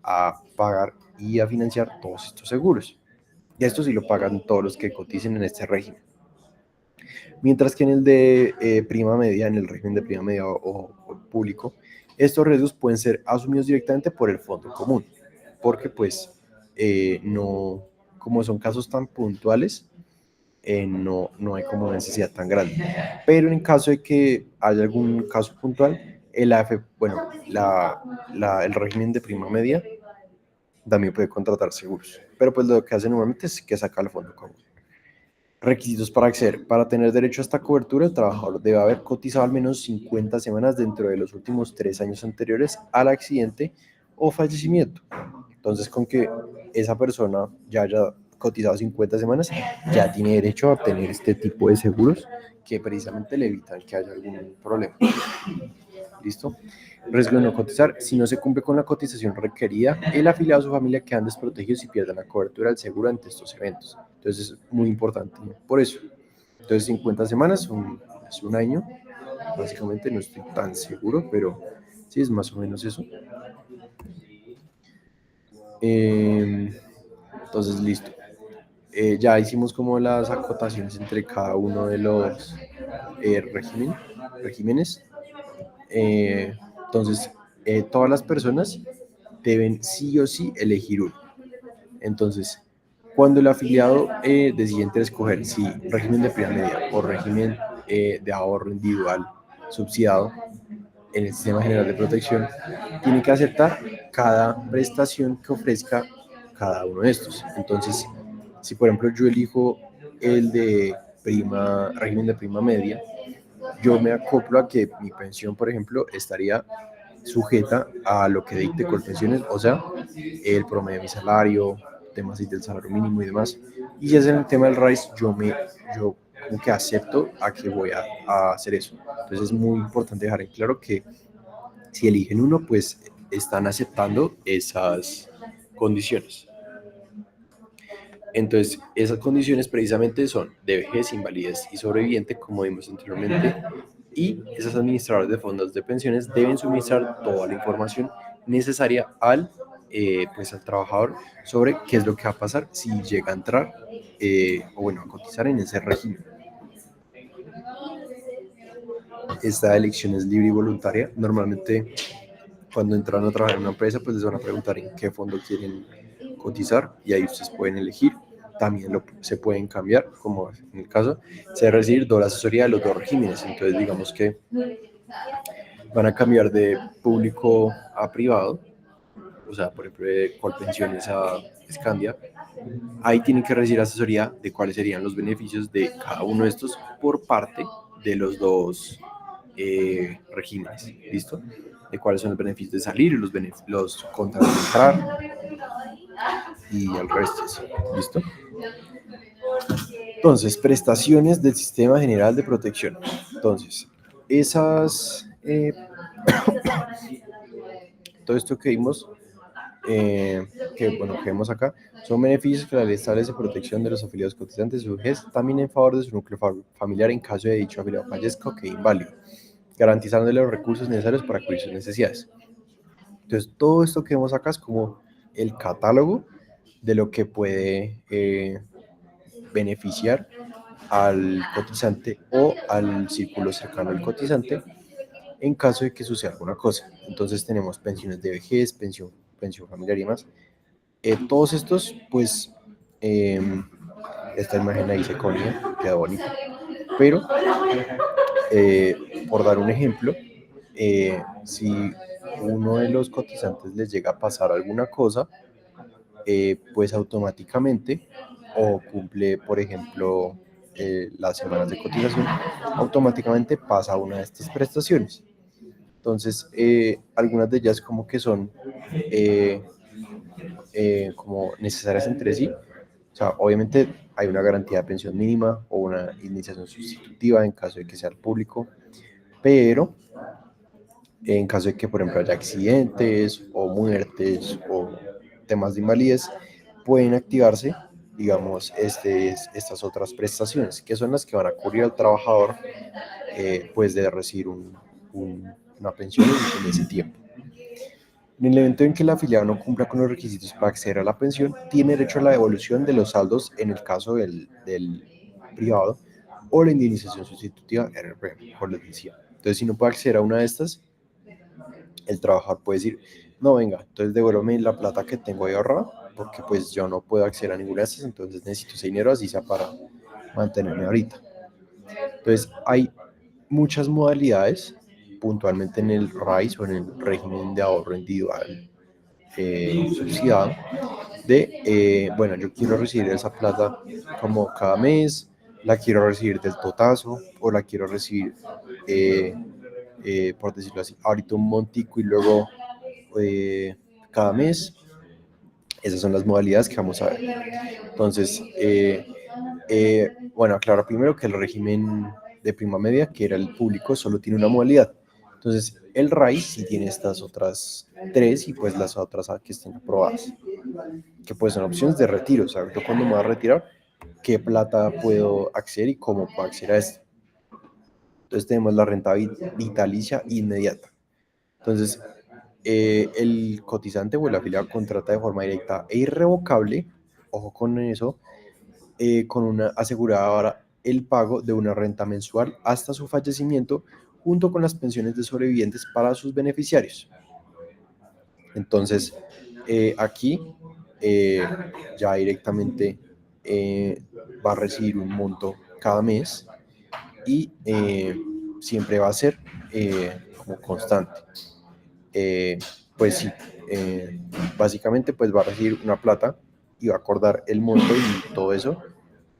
a pagar y a financiar todos estos seguros. Y esto sí lo pagan todos los que coticen en este régimen. Mientras que en el de prima media, en el régimen de prima media o público, estos riesgos pueden ser asumidos directamente por el fondo común, porque pues no, como son casos tan puntuales, no hay como una necesidad tan grande. Pero en caso de que haya algún caso puntual, el AF, bueno, el régimen de prima media también puede contratar seguros. Pero pues lo que hace normalmente es que saca el fondo común. Requisitos para acceder. Para tener derecho a esta cobertura, el trabajador debe haber cotizado al menos 50 semanas dentro de los últimos 3 años anteriores al accidente o fallecimiento. Entonces, con que esa persona ya haya cotizado 50 semanas, ya tiene derecho a obtener este tipo de seguros que precisamente le evitan que haya algún problema. ¿Listo? Riesgo de no cotizar. Si no se cumple con la cotización requerida, el afiliado o su familia quedan desprotegidos y pierden la cobertura del seguro ante estos eventos. Entonces es muy importante por eso. Entonces 50 semanas es un año. Básicamente no estoy tan seguro, pero sí es más o menos eso. Entonces listo. Ya hicimos como las acotaciones entre cada uno de los regímenes. Entonces, todas las personas deben sí o sí elegir uno. Entonces, cuando el afiliado decide entre escoger si régimen de prima media o régimen de ahorro individual subsidiado en el Sistema General de Protección, tiene que aceptar cada prestación que ofrezca cada uno de estos. Entonces, si por ejemplo yo elijo el de régimen de prima media, yo me acoplo a que mi pensión, por ejemplo, estaría sujeta a lo que dicte Colpensiones, o sea, el promedio de mi salario, temas del salario mínimo y demás. Y si es en el tema del RAIS, yo como que acepto a que voy a hacer eso. Entonces es muy importante dejar en claro que si eligen uno, pues están aceptando esas condiciones. Entonces, esas condiciones precisamente son de vejez, invalidez y sobreviviente, como vimos anteriormente, y esas administradoras de fondos de pensiones deben suministrar toda la información necesaria pues al trabajador sobre qué es lo que va a pasar si llega a entrar o bueno, a cotizar en ese régimen. Esta elección es libre y voluntaria. Normalmente cuando entran a trabajar en una empresa, pues les van a preguntar en qué fondo quieren cotizar y ahí ustedes pueden elegir. También se pueden cambiar, como en el caso, se debe recibir toda la asesoría de los dos regímenes. Entonces, digamos que van a cambiar de público a privado, o sea, por ejemplo, de Colpensiones a Scandia. Ahí tienen que recibir asesoría de cuáles serían los beneficios de cada uno de estos por parte de los dos regímenes. ¿Listo? De cuáles son los beneficios de salir y los contras de entrar y el resto. ¿Listo? Entonces, prestaciones del Sistema General de Protección. Entonces, esas, todo esto que vimos, que vemos acá, son beneficios que la ley establece protección de los afiliados cotizantes de su vejez, también en favor de su núcleo familiar en caso de dicho afiliado fallezca o quede inválido, garantizándole los recursos necesarios para cubrir sus necesidades. Entonces, todo esto que vemos acá es como el catálogo de lo que puede beneficiar al cotizante o al círculo cercano al cotizante en caso de que suceda alguna cosa. Entonces tenemos pensiones de vejez, pensión familiar y más. Todos estos, pues, esta imagen ahí se colía, queda bonito, pero por dar un ejemplo, si uno de los cotizantes les llega a pasar alguna cosa, pues automáticamente o cumple, por ejemplo, las semanas de cotización, automáticamente pasa a una de estas prestaciones. Entonces, algunas de ellas como que son como necesarias entre sí. O sea, obviamente hay una garantía de pensión mínima o una indemnización sustitutiva en caso de que sea el público, pero en caso de que, por ejemplo, haya accidentes o muertes o temas de invalidez, pueden activarse, digamos, estas otras prestaciones, que son las que van a cubrir al trabajador, pues, de recibir una pensión en ese tiempo. En el evento en que el afiliado no cumpla con los requisitos para acceder a la pensión, tiene derecho a la devolución de los saldos en el caso del privado o la indemnización sustitutiva RP, por les decía. Entonces, si no puede acceder a una de estas, el trabajador puede decir, no, venga, entonces devuélveme la plata que tengo ahí ahorrada, porque pues yo no puedo acceder a ninguna de estas, entonces necesito ese dinero así sea para mantenerme ahorita. Entonces, hay muchas modalidades, puntualmente en el RAIS o en el régimen de ahorro individual subsidiado, bueno, yo quiero recibir esa plata como cada mes, la quiero recibir del totazo o la quiero recibir, por decirlo así, ahorita un montico y luego cada mes. Esas son las modalidades que vamos a ver. Entonces, bueno, aclaro primero que el régimen de prima media, que era el público, solo tiene una modalidad. Entonces, el RAIS sí tiene estas otras tres y pues las otras que estén aprobadas, que pues son opciones de retiro. O sea, yo cuando me voy a retirar, qué plata puedo acceder y cómo puedo acceder a esto. Entonces tenemos la renta vitalicia inmediata. Entonces, el cotizante o el afiliado contrata de forma directa e irrevocable, ojo con eso, con una aseguradora el pago de una renta mensual hasta su fallecimiento, junto con las pensiones de sobrevivientes para sus beneficiarios. Entonces, aquí ya directamente va a recibir un monto cada mes y siempre va a ser como constante. Pues sí, básicamente pues va a recibir una plata y va a acordar el monto y todo eso.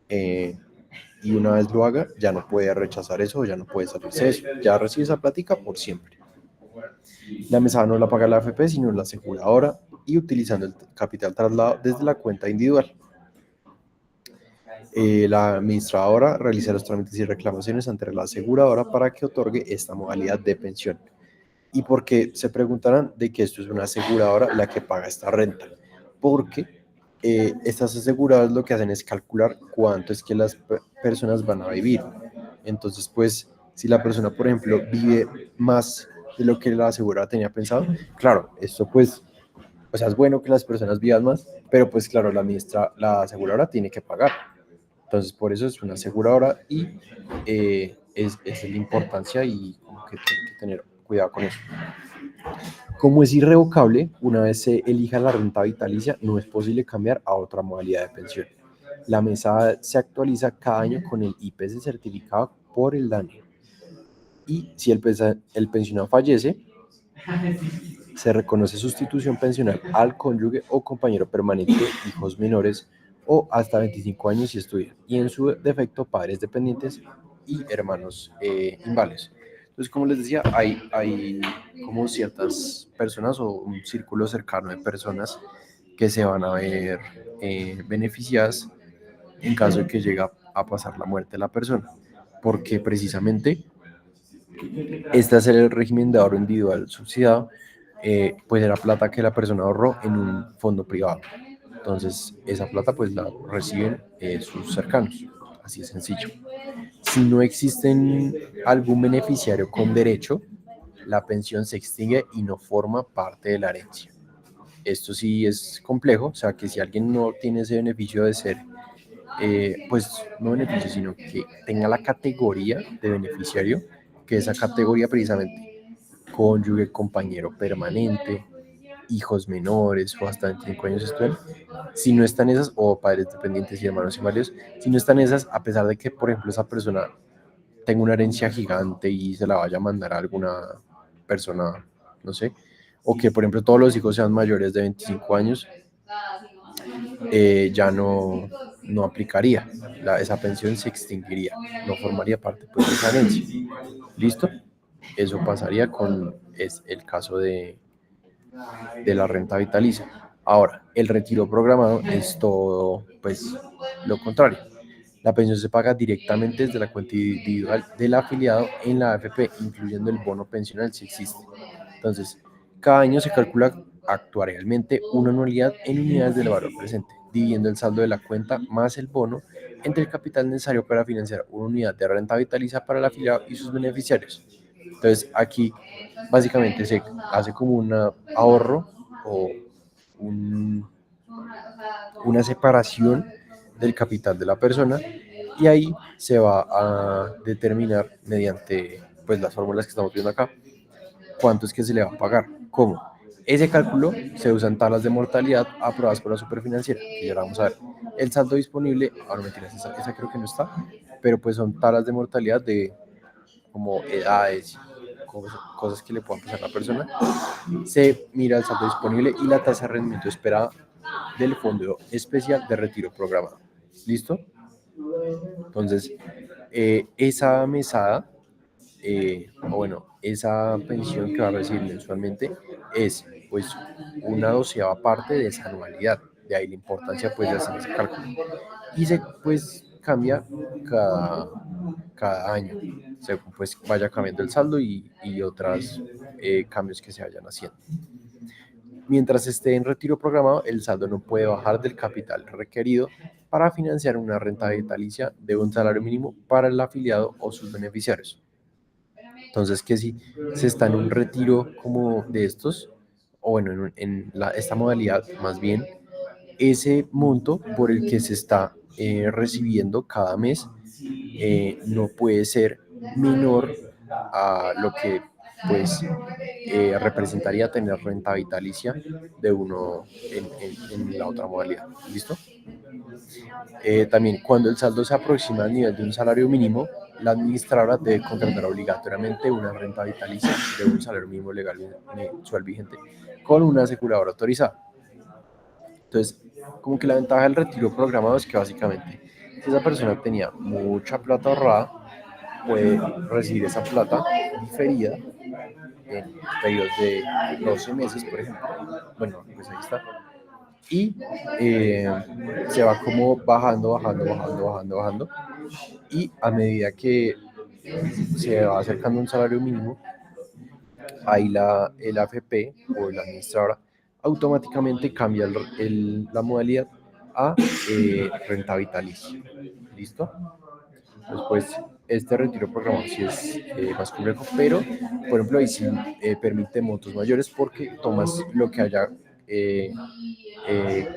Y una vez lo haga, ya no puede rechazar eso, ya no puede salirse de eso, ya recibe esa plática por siempre. La mesada no la paga la AFP, sino la aseguradora y utilizando el capital trasladado desde la cuenta individual. La administradora realiza los trámites y reclamaciones ante la aseguradora para que otorgue esta modalidad de pensión. Y porque se preguntarán de que esto es una aseguradora la que paga esta renta, porque estas aseguradoras lo que hacen es calcular cuánto es que las personas van a vivir. Entonces, pues, si la persona, por ejemplo, vive más de lo que la aseguradora tenía pensado, claro, esto pues, o sea, es bueno que las personas vivan más, pero pues claro, la aseguradora tiene que pagar. Entonces, por eso es una aseguradora y es la importancia y como que tiene que tener cuidado con eso. Como es irrevocable, una vez se elija la renta vitalicia, no es posible cambiar a otra modalidad de pensión. La mesada se actualiza cada año con el IPC certificado por el DANE. Y si el pensionado fallece, se reconoce sustitución pensional al cónyuge o compañero permanente, hijos menores o hasta 25 años si estudian, y en su defecto padres dependientes y hermanos inválidos. Entonces, como les decía, hay como ciertas personas o un círculo cercano de personas que se van a ver beneficiadas en caso de que llegue a pasar la muerte de la persona, porque precisamente este es el régimen de ahorro individual subsidiado, pues era plata que la persona ahorró en un fondo privado. Entonces, esa plata pues la reciben sus cercanos, así de sencillo. Si no existen algún beneficiario con derecho, la pensión se extingue y no forma parte de la herencia. Esto sí es complejo, o sea que si alguien no tiene ese beneficio de ser, pues no beneficio, sino que tenga la categoría de beneficiario, que esa categoría precisamente cónyuge, compañero permanente, hijos menores o hasta 25 años estudian, si no están esas, o padres dependientes y hermanos inválidos, si no están esas, a pesar de que, por ejemplo, esa persona tenga una herencia gigante y se la vaya a mandar a alguna persona, no sé, o que, por ejemplo, todos los hijos sean mayores de 25 años, ya no aplicaría, esa pensión se extinguiría, no formaría parte pues, de esa herencia. ¿Listo? Eso pasaría con el caso de la renta vitalicia. Ahora, el retiro programado es todo, pues, lo contrario. La pensión se paga directamente desde la cuenta individual del afiliado en la AFP, incluyendo el bono pensional si existe. Entonces, cada año se calcula actuarialmente una anualidad en unidades del valor presente, dividiendo el saldo de la cuenta más el bono entre el capital necesario para financiar una unidad de renta vitalicia para el afiliado y sus beneficiarios. Entonces, aquí básicamente se hace como un ahorro o un, una separación del capital de la persona y ahí se va a determinar mediante pues, las fórmulas que estamos viendo acá cuánto es que se le va a pagar. ¿Cómo? Ese cálculo se usan tablas de mortalidad aprobadas por la superfinanciera, que ya la vamos a ver. El saldo disponible, ahora mentiras, esa creo que no está, pero pues son tablas de mortalidad de como edades, cosas que le puedan pasar a la persona. Se mira el saldo disponible y la tasa de rendimiento esperada del Fondo Especial de Retiro Programado. ¿Listo? Entonces, esa mesada, o bueno, esa pensión que va a recibir mensualmente es pues una doceava parte de esa anualidad. De ahí la importancia pues de hacer ese cálculo. Y se pues cambia cada año, según pues vaya cambiando el saldo y otros cambios que se vayan haciendo. Mientras esté en retiro programado, el saldo no puede bajar del capital requerido para financiar una renta vitalicia de un salario mínimo para el afiliado o sus beneficiarios. Entonces, que si se está en un retiro como de estos, o bueno, esta modalidad más bien, ese monto por el que se está recibiendo cada mes no puede ser menor a lo que pues representaría tener renta vitalicia de uno en la otra modalidad. ¿Listo? También, cuando el saldo se aproxima al nivel de un salario mínimo, la administradora debe contratar obligatoriamente una renta vitalicia de un salario mínimo legal mensual vigente con una aseguradora autorizada. Entonces, como que la ventaja del retiro programado es que básicamente, si esa persona tenía mucha plata ahorrada, puede recibir esa plata diferida en periodos de 12 meses, por ejemplo. Bueno, pues ahí está. Y se va como bajando. Y a medida que se va acercando un salario mínimo, ahí el AFP o la administradora automáticamente cambia la modalidad a renta vitalicia. ¿Listo? Después, este retiro programado sí es más complejo, pero, por ejemplo, ahí sí permite montos mayores porque tomas lo que haya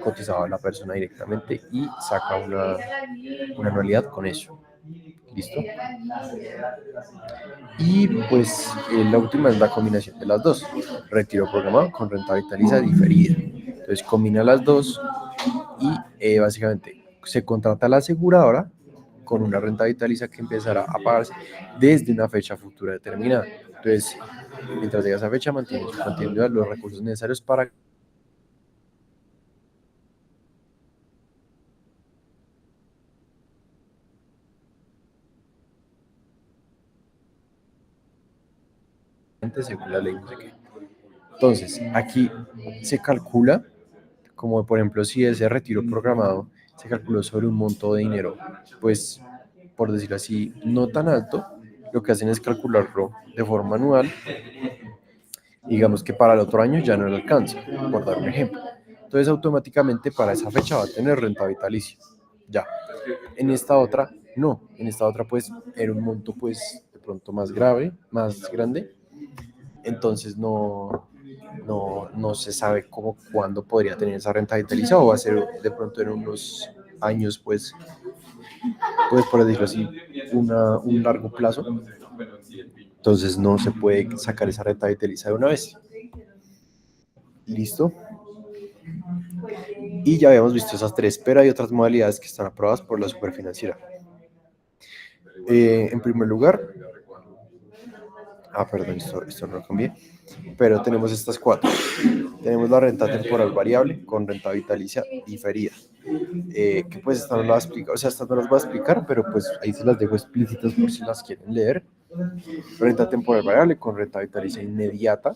cotizado a la persona directamente y saca una anualidad con eso. ¿Listo? Y pues la última es la combinación de las dos, retiro programado con renta vitalicia diferida. Entonces combina las dos y básicamente se contrata a la aseguradora con una renta vitalicia que empezará a pagarse desde una fecha futura determinada. Entonces, mientras llega esa fecha, mantiene su continuidad los recursos necesarios para según la ley, no sé qué. Entonces, aquí se calcula, como por ejemplo, si ese retiro programado se calculó sobre un monto de dinero, pues, por decirlo así, no tan alto, lo que hacen es calcularlo de forma anual. Digamos que para el otro año ya no le alcanza, por dar un ejemplo. Entonces, automáticamente para esa fecha va a tener renta vitalicia. Ya. En esta otra, no. En esta otra, pues, era un monto, pues, de pronto más grave, más grande. Entonces, no se sabe cómo, cuándo podría tener esa renta vitalicia o va a ser de pronto en unos años, pues por decirlo así, un largo plazo. Entonces, no se puede sacar esa renta vitalicia de una vez. ¿Listo? Y ya habíamos visto esas tres, pero hay otras modalidades que están aprobadas por la Superfinanciera. En primer lugar, perdón, esto no lo cambié, pero tenemos estas cuatro. Tenemos la renta temporal variable con renta vitalicia diferida, que pues esta no la va a explicar, o sea, esta no las va a explicar, pero pues ahí se las dejo explícitas por si las quieren leer. Renta temporal variable con renta vitalicia inmediata,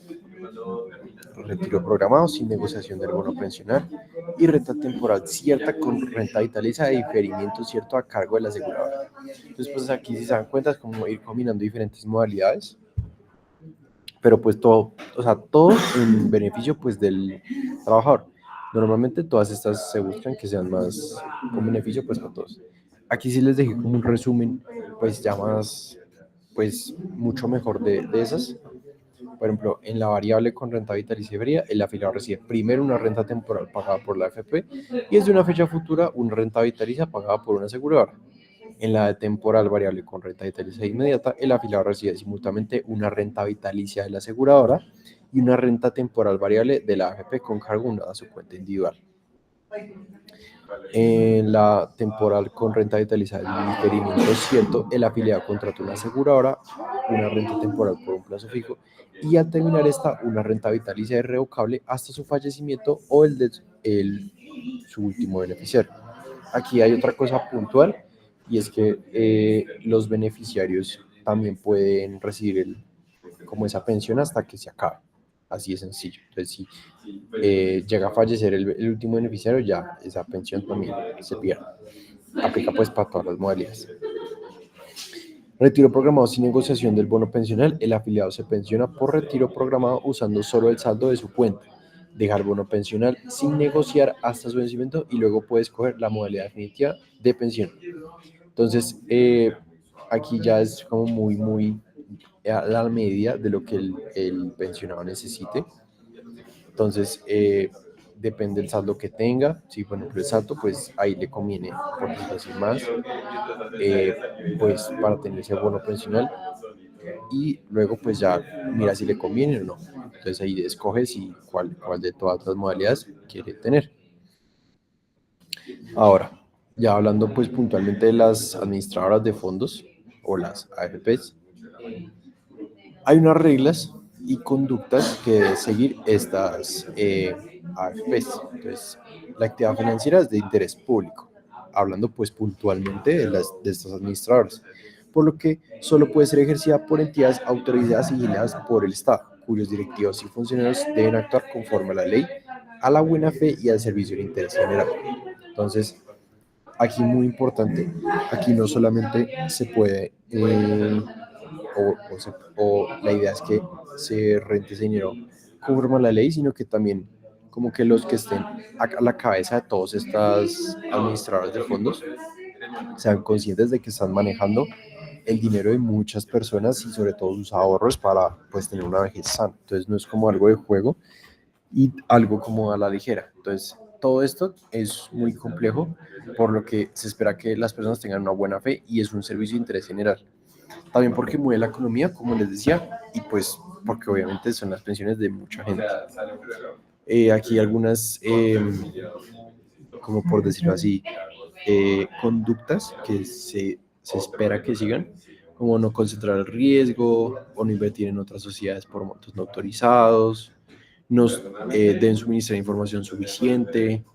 retiro programado sin negociación del bono pensional y renta temporal cierta con renta vitalicia de diferimiento cierto a cargo del asegurador. Entonces, pues aquí si se dan cuenta es como ir combinando diferentes modalidades, pero pues todo, o sea, todo en beneficio pues del trabajador. Normalmente todas estas se buscan que sean más con beneficio pues para todos. Aquí sí les dejé como un resumen pues ya más, pues mucho mejor de esas. Por ejemplo, en la variable con renta vitalicia fría, el afiliado recibe primero una renta temporal pagada por la AFP y desde una fecha futura una renta vitalicia pagada por una aseguradora. En la temporal variable con renta vitalicia inmediata, el afiliado recibe simultáneamente una renta vitalicia de la aseguradora y una renta temporal variable de la AFP con cargo a su cuenta individual. En la temporal con renta vitalicia de diferimiento cierto, el afiliado contrata una aseguradora, una renta temporal por un plazo fijo y al terminar esta, una renta vitalicia irrevocable hasta su fallecimiento o el de su último beneficiario. Aquí hay otra cosa puntual y es que los beneficiarios también pueden recibir como esa pensión hasta que se acabe. Así de sencillo. Entonces, si llega a fallecer el último beneficiario, ya esa pensión también se pierde. Aplica pues para todas las modalidades. Retiro programado sin negociación del bono pensional. El afiliado se pensiona por retiro programado usando solo el saldo de su cuenta. Deja el bono pensional sin negociar hasta su vencimiento y luego puede escoger la modalidad definitiva de pensión. Entonces, aquí ya es como muy a la medida de lo que el pensionado necesite. Entonces, depende del saldo que tenga. Si, por ejemplo, es alto, pues ahí le conviene, por decir más, pues para tener ese bono pensional. Y luego, pues ya mira si le conviene o no. Entonces ahí escoges y cuál de todas las modalidades quiere tener. Ahora, ya hablando pues puntualmente de las administradoras de fondos o las AFPs, hay unas reglas y conductas que deben seguir estas AFPs. Entonces, la actividad financiera es de interés público, hablando pues puntualmente de estas administradoras, por lo que solo puede ser ejercida por entidades autorizadas y vigiladas por el Estado, cuyos directivos y funcionarios deben actuar conforme a la ley, a la buena fe y al servicio del interés general. Entonces, aquí muy importante, aquí no solamente se puede o la idea es que se rente ese dinero conforme a la ley, sino que también como que los que estén a la cabeza de todos estas administradores de fondos sean conscientes de que están manejando el dinero de muchas personas y sobre todo sus ahorros para pues tener una vejez sana. Entonces no es como algo de juego y algo como a la ligera. Entonces todo esto es muy complejo, por lo que se espera que las personas tengan una buena fe y es un servicio de interés general. También porque mueve la economía, como les decía, y pues porque obviamente son las pensiones de mucha gente. Aquí algunas, como por decirlo así, conductas que se espera que sigan, como no concentrar el riesgo o no invertir en otras sociedades por montos no autorizados, nos deben suministrar información suficiente,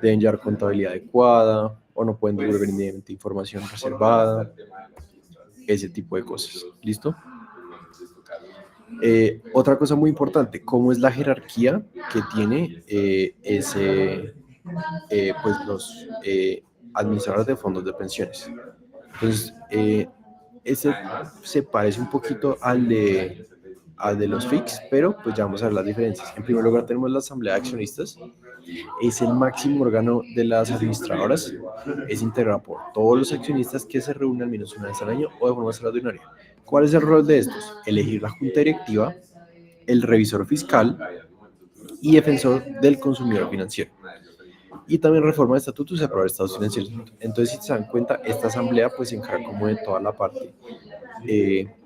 deben llevar contabilidad adecuada o no pueden divulgar inmediatamente información reservada, ese tipo de cosas. ¿Listo? Otra cosa muy importante, ¿cómo es la jerarquía que tiene pues los administradores de fondos de pensiones? Entonces, ese se parece un poquito al de los FIX, pero pues ya vamos a ver las diferencias. En primer lugar tenemos la Asamblea de Accionistas, es el máximo órgano de las administradoras, es integrado por todos los accionistas que se reúnen al menos una vez al año o de forma extraordinaria. ¿Cuál es el rol de estos? Elegir la junta directiva, el revisor fiscal y defensor del consumidor financiero. Y también reforma de estatutos y aprobar estados financieros. Entonces, si se dan cuenta, esta asamblea pues se encarga como de toda la parte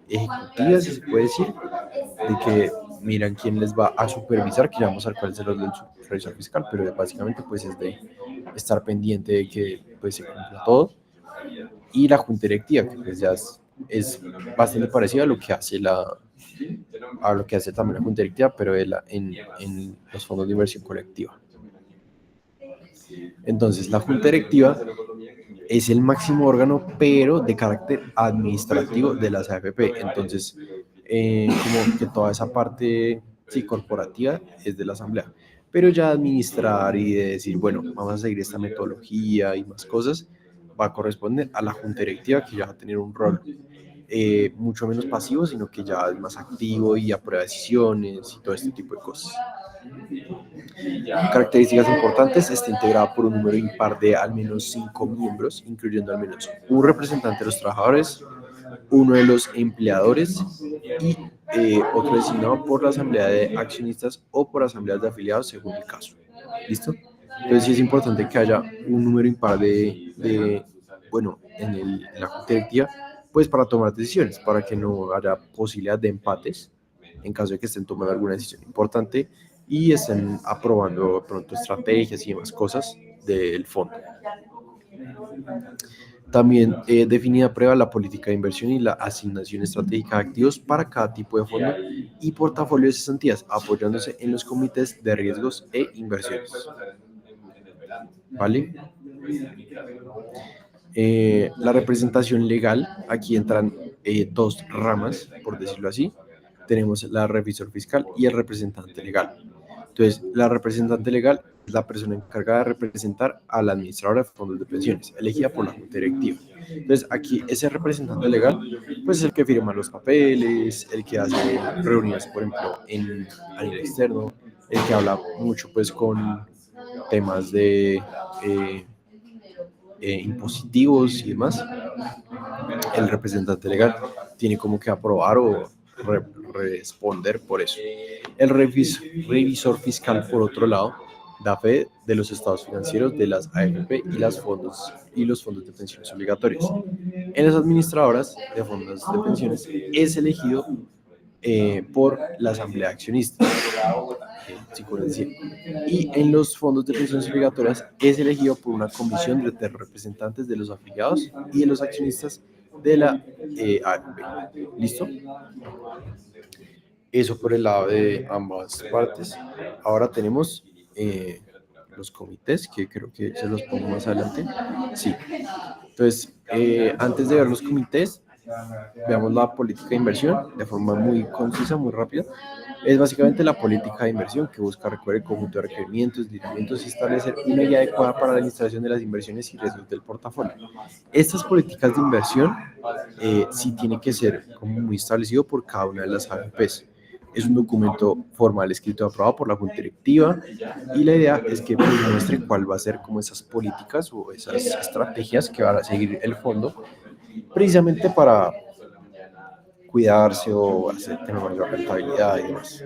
ejecutiva, si se puede decir, de que miran quién les va a supervisar, que ya vamos a ver cuál es el rol del revisor fiscal, pero básicamente pues es de estar pendiente de que pues se cumpla todo. Y la junta directiva, que pues ya es bastante parecida a lo que hace también la junta directiva, pero en los fondos de inversión colectiva. Entonces, la junta directiva es el máximo órgano, pero de carácter administrativo de las AFP. Entonces, como que toda esa parte sí, corporativa es de la asamblea. Pero ya administrar y de decir, bueno, vamos a seguir esta metodología y más cosas, va a corresponder a la junta directiva, que ya va a tener un rol mucho menos pasivo, sino que ya es más activo y aprueba decisiones y todo este tipo de cosas. Características importantes: está integrada por un número impar de al menos 5 miembros, incluyendo al menos un representante de los trabajadores, uno de los empleadores y otro designado por la asamblea de accionistas o por asambleas de afiliados según el caso. ¿Listo? Entonces sí es importante que haya un número impar bueno, en la junta directiva, pues para tomar decisiones, para que no haya posibilidad de empates en caso de que estén tomando alguna decisión importante y estén aprobando pronto estrategias y demás cosas del fondo. También definida prueba la política de inversión y la asignación estratégica de activos para cada tipo de fondo y portafolio de cesantías, apoyándose en los comités de riesgos e inversiones. ¿Vale? La representación legal, aquí entran dos ramas, por decirlo así. Tenemos la revisor fiscal y el representante legal. Entonces, la representante legal es la persona encargada de representar a la administradora de fondos de pensiones, elegida por la junta directiva. Entonces, aquí ese representante legal, pues es el que firma los papeles, el que hace reuniones, por ejemplo, a nivel externo, el que habla mucho, pues, con temas de impositivos y demás. El representante legal tiene como que aprobar o responder por eso. El revisor fiscal, por otro lado, da fe de los estados financieros de las AFP y los fondos de pensiones obligatorias. En las administradoras de fondos de pensiones es elegido por la asamblea de accionistas, sí, como les decía. Y en los fondos de pensiones obligatorias es elegido por una comisión de representantes de los afiliados y de los accionistas de la AFP. ¿Listo? Eso por el lado de ambas partes. Ahora tenemos los comités, que creo que se los pongo más adelante. Sí. Entonces, antes de ver los comités, veamos la política de inversión de forma muy concisa, muy rápida. Es básicamente la política de inversión que busca recoger el conjunto de requerimientos, lineamientos y establecer una guía adecuada para la administración de las inversiones y riesgos del portafolio. Estas políticas de inversión sí tienen que ser como muy establecido por cada una de las AFPs. Es un documento formal escrito y aprobado por la Junta Directiva y la idea es que muestre cuál va a ser como esas políticas o esas estrategias que van a seguir el fondo precisamente para cuidarse o hacer tener mayor rentabilidad y demás.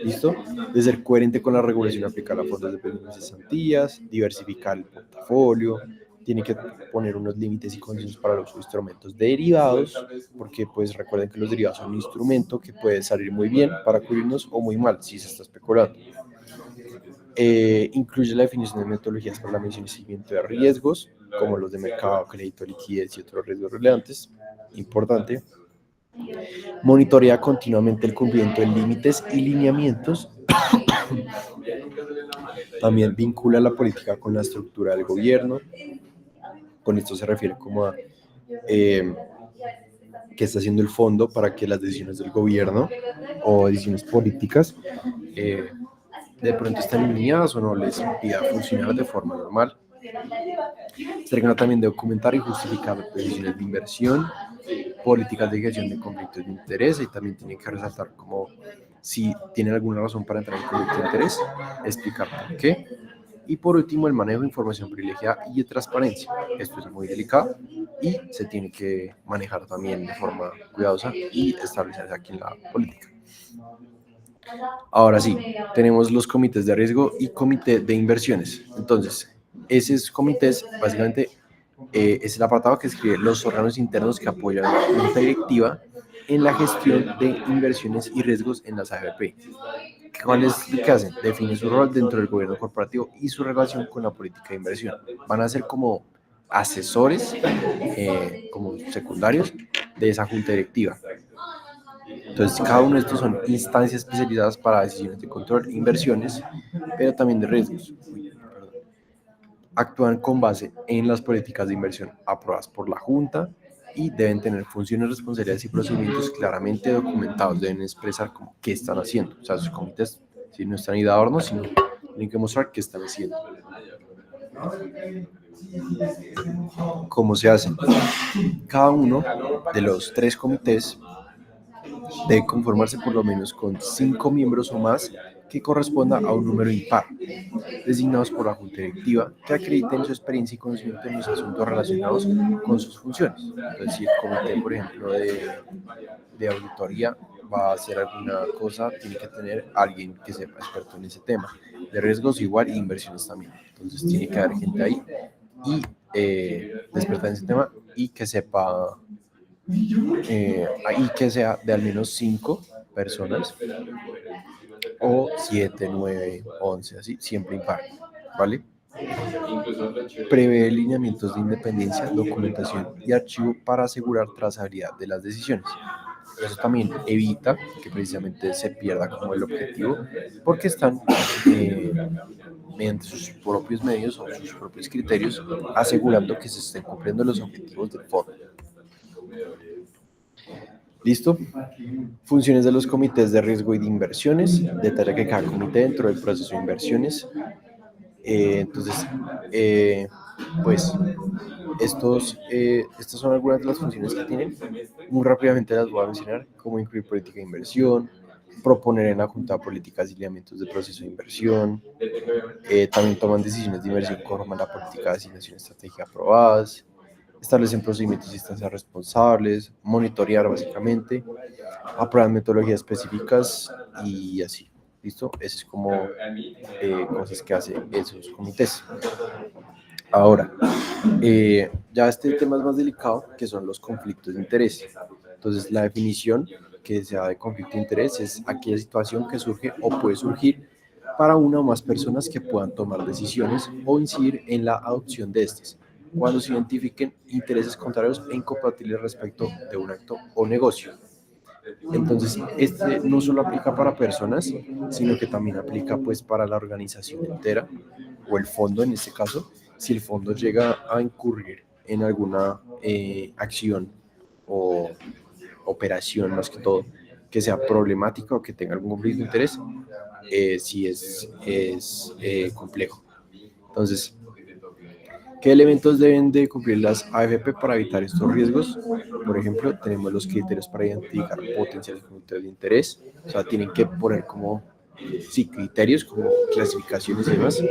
¿Listo? De ser coherente con la regulación aplicada a fondos de pensiones y cesantías, diversificar el portafolio, tiene que poner unos límites y condiciones para los instrumentos derivados, porque pues recuerden que los derivados son un instrumento que puede salir muy bien para cubrirnos o muy mal si se está especulando. Incluye la definición de metodologías para la medición y seguimiento de riesgos, como los de mercado, crédito, liquidez y otros riesgos relevantes. Importante. Monitorea continuamente el cumplimiento de límites y lineamientos. También vincula la política con la estructura del gobierno. Con esto se refiere como a qué está haciendo el fondo para que las decisiones del gobierno o decisiones políticas de pronto están alineadas o no les impida funcionar de forma normal. Se trata también de documentar y justificar decisiones de inversión, políticas de gestión de conflictos de interés, y también tienen que resaltar como si tienen alguna razón para entrar en conflicto de interés, explicar por qué. Y por último, el manejo de información privilegiada y de transparencia. Esto es muy delicado y se tiene que manejar también de forma cuidadosa y establecerse aquí en la política. Ahora sí, tenemos los comités de riesgo y comité de inversiones. Entonces, esos comités, básicamente, es el apartado que escribe los órganos internos que apoyan a la junta directiva en la gestión de inversiones y riesgos en las AFP. ¿Cuál es lo que hacen? Definen su rol dentro del gobierno corporativo y su relación con la política de inversión. Van a ser como asesores, como secundarios de esa junta directiva. Entonces, cada uno de estos son instancias especializadas para decisiones de control, inversiones, pero también de riesgos. Actúan con base en las políticas de inversión aprobadas por la Junta y deben tener funciones, responsabilidades y procedimientos claramente documentados. Deben expresar como qué están haciendo. O sea, sus comités, si no están ahí de adorno, sino tienen que mostrar qué están haciendo. ¿Cómo se hace? Cada uno de los 3 comités debe conformarse por lo menos con 5 miembros o más que corresponda a un número impar, designados por la Junta Directiva, que acrediten su experiencia y conocimiento en los asuntos relacionados con sus funciones. Entonces, si el comité, por ejemplo, de auditoría va a hacer alguna cosa, tiene que tener alguien que sepa experto en ese tema. De riesgos igual y inversiones también. Entonces, tiene que haber gente ahí y experta en ese tema y que sepa, y que sea de al menos 5 personas o 7, 9, 11, así, siempre impar, ¿vale? Prevé lineamientos de independencia, documentación y archivo para asegurar trazabilidad de las decisiones. Eso también evita que precisamente se pierda como el objetivo, porque están, mediante sus propios medios o sus propios criterios, asegurando que se estén cumpliendo los objetivos del fondo. ¿Listo? Funciones de los comités de riesgo y de inversiones. Detalla que cada comité dentro del proceso de inversiones. Entonces, pues, estas son algunas de las funciones que tienen. Muy rápidamente las voy a mencionar, como incluir política de inversión, proponer en la Junta políticas y lineamientos de proceso de inversión, también toman decisiones de inversión conforme a la política de asignación estratégica aprobadas, establecen procedimientos y instancias responsables, monitorear básicamente, aprueban metodologías específicas y así. ¿Listo? Eso es como cosas que hacen esos comités. Ahora, ya este tema es más delicado, que son los conflictos de interés. Entonces, la definición que sea de conflicto de interés es aquella situación que surge o puede surgir para una o más personas que puedan tomar decisiones o incidir en la adopción de estas, cuando se identifiquen intereses contrarios e incompatibles respecto de un acto o negocio. Entonces, este no solo aplica para personas, sino que también aplica pues para la organización entera o el fondo en este caso, si el fondo llega a incurrir en alguna acción o operación más que todo que sea problemática o que tenga algún conflicto de interés, sí es complejo. Entonces, ¿qué elementos deben de cumplir las AFP para evitar estos riesgos? Por ejemplo, tenemos los criterios para identificar potenciales conflictos de interés, o sea, tienen que poner como, sí, criterios como clasificaciones y demás.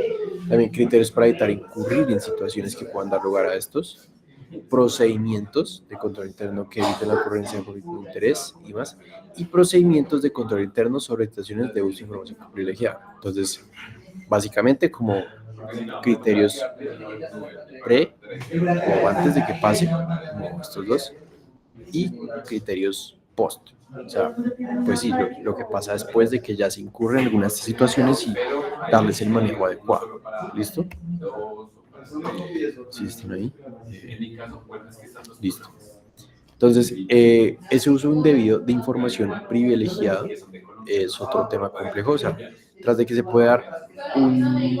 También criterios para evitar incurrir en situaciones que puedan dar lugar a estos. Procedimientos de control interno que eviten la ocurrencia de conflictos de interés y más. Y procedimientos de control interno sobre situaciones de uso de información privilegiada. Entonces, básicamente como criterios pre o antes de que pase, como estos dos, y criterios post. O sea, pues sí, lo que pasa después de que ya se incurre en algunas situaciones y darles el manejo adecuado. ¿Listo? ¿Sí están ahí? Listo. Entonces, ese uso indebido de información privilegiada es otro tema complejo. O sea, tras de que se puede dar un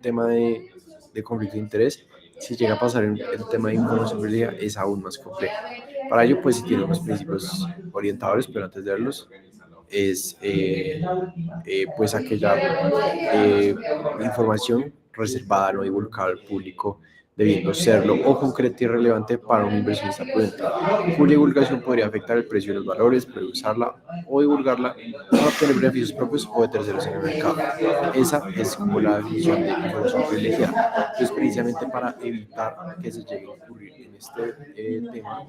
tema de conflicto de interés, si llega a pasar en el tema de información privilegiada es aún más complejo. Para ello, pues, sí tiene unos principios orientadores, pero antes de verlos, es pues aquella información reservada, no divulgada al público, debiendo serlo o concreta y relevante para un inversionista prudente, cuya divulgación podría afectar el precio de los valores, puede usarla o divulgarla para obtener beneficios propios o de terceros en el mercado. Esa es como la definición de información privilegiada. Entonces, precisamente para evitar que se llegue a ocurrir en este tema,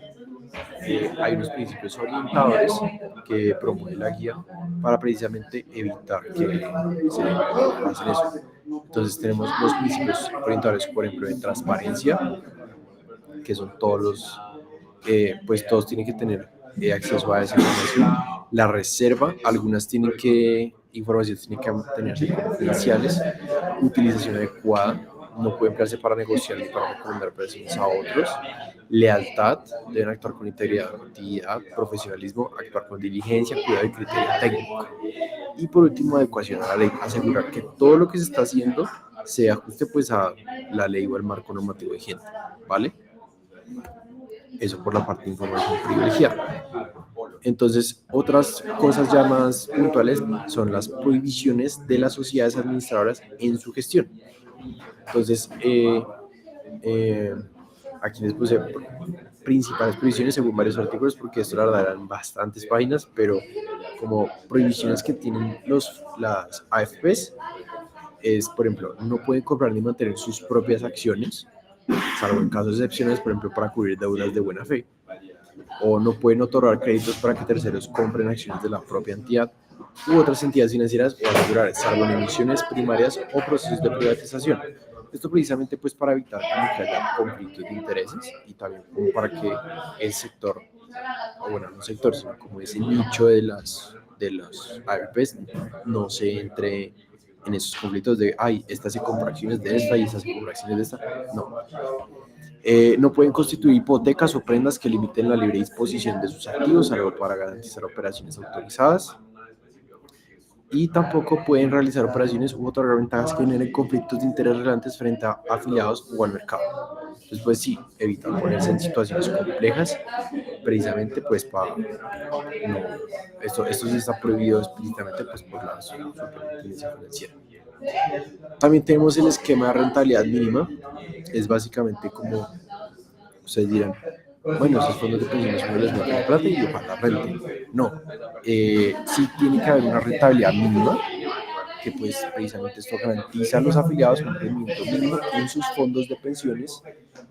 hay unos principios orientadores que promueve la guía para precisamente evitar que se pasen eso. Entonces tenemos los principios orientadores, por ejemplo, de transparencia, que son todos los, pues todos tienen que tener acceso a esa información. La reserva, algunas tienen que, informaciones tienen que mantenerse confidenciales. Utilización adecuada, no puede emplearse para negociar ni para recomendar operaciones a otros. Lealtad, deben actuar con integridad, actividad, profesionalismo, actuar con diligencia, cuidado y criterio técnico. Y por último, adecuación a la ley, asegurar que todo lo que se está haciendo se ajuste pues a la ley o al marco normativo vigente, ¿vale? Eso por la parte de información privilegiada. Entonces, otras cosas ya más puntuales son las prohibiciones de las sociedades administradoras en su gestión. Entonces, aquí les puse principales prohibiciones según varios artículos, porque esto la verdad eran bastantes páginas, pero como prohibiciones que tienen las AFPs es, por ejemplo, no pueden comprar ni mantener sus propias acciones, salvo en casos excepcionales, por ejemplo, para cubrir deudas de buena fe, o no pueden otorgar créditos para que terceros compren acciones de la propia entidad u otras entidades financieras o aseguradoras, salvo en emisiones primarias o procesos de privatización. Esto precisamente pues para evitar que haya conflictos de intereses y también como para que el sector, o bueno, no el sector, sino como ese nicho de los ARPs no se entre en esos conflictos de, ay, esta se compra acciones de esta y esta se compra acciones de esta. No. No pueden constituir hipotecas o prendas que limiten la libre disposición de sus activos, salvo para garantizar operaciones autorizadas. Y tampoco pueden realizar operaciones u otorgar ventajas que generen conflictos de interés relevantes frente a afiliados o al mercado. Entonces, pues sí, evitan ponerse en situaciones complejas, precisamente pues para no, esto sí está prohibido explícitamente pues por la superintendencia financiera. También tenemos el esquema de rentabilidad mínima, es básicamente como ustedes dirán, bueno, esos fondos de pensiones uno les mete plata y ojalá rente. No, sí tiene que haber una rentabilidad mínima, que pues precisamente esto garantiza a los afiliados un rendimiento mínimo en sus fondos de pensiones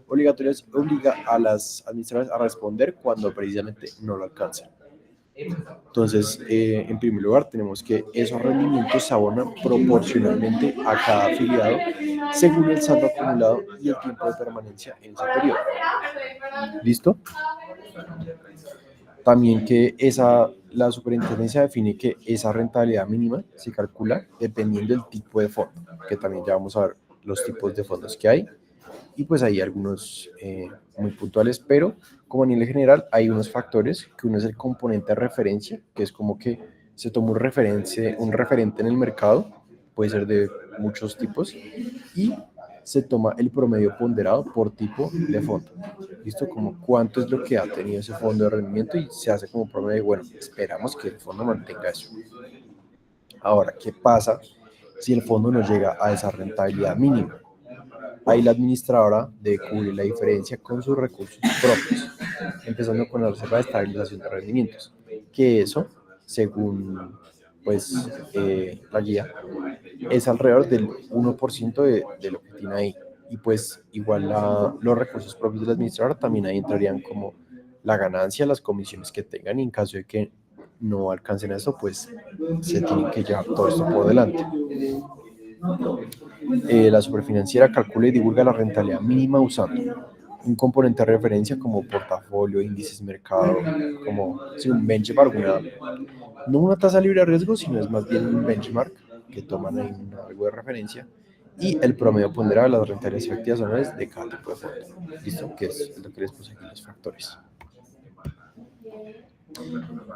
obligatorias, obliga a las administradoras a responder cuando precisamente no lo alcanzan. Entonces, en primer lugar, tenemos que esos rendimientos se abonan proporcionalmente a cada afiliado según el saldo acumulado y el tiempo de permanencia en ese periodo. ¿Listo? También que la superintendencia define que esa rentabilidad mínima se calcula dependiendo del tipo de fondo, que también ya vamos a ver los tipos de fondos que hay. Y pues hay algunos muy puntuales, pero como a nivel general hay unos factores, que uno es el componente de referencia, que es como que se toma un referente en el mercado, puede ser de muchos tipos, y se toma el promedio ponderado por tipo de fondo. ¿Listo? Como cuánto es lo que ha tenido ese fondo de rendimiento y se hace como promedio, bueno, esperamos que el fondo mantenga eso. Ahora, ¿qué pasa si el fondo no llega a esa rentabilidad mínima? Ahí la administradora debe cubrir la diferencia con sus recursos propios, empezando con la reserva de estabilización de rendimientos, que eso, según pues, la guía, es alrededor del 1% de lo que tiene ahí. Y pues igual los recursos propios del administrador también ahí entrarían como la ganancia, las comisiones que tengan, y en caso de que no alcancen eso, pues se tienen que llevar todo esto por delante. La superfinanciera calcula y divulga la rentabilidad mínima usando un componente de referencia como portafolio, índices, mercado, como si un benchmark, no una tasa libre de riesgo, sino es más bien un benchmark que toman ahí algo de referencia, y el promedio ponderado de las rentabilidades efectivas anuales de cada tipo de fondo. ¿Listo? Que es lo que les puse aquí los factores.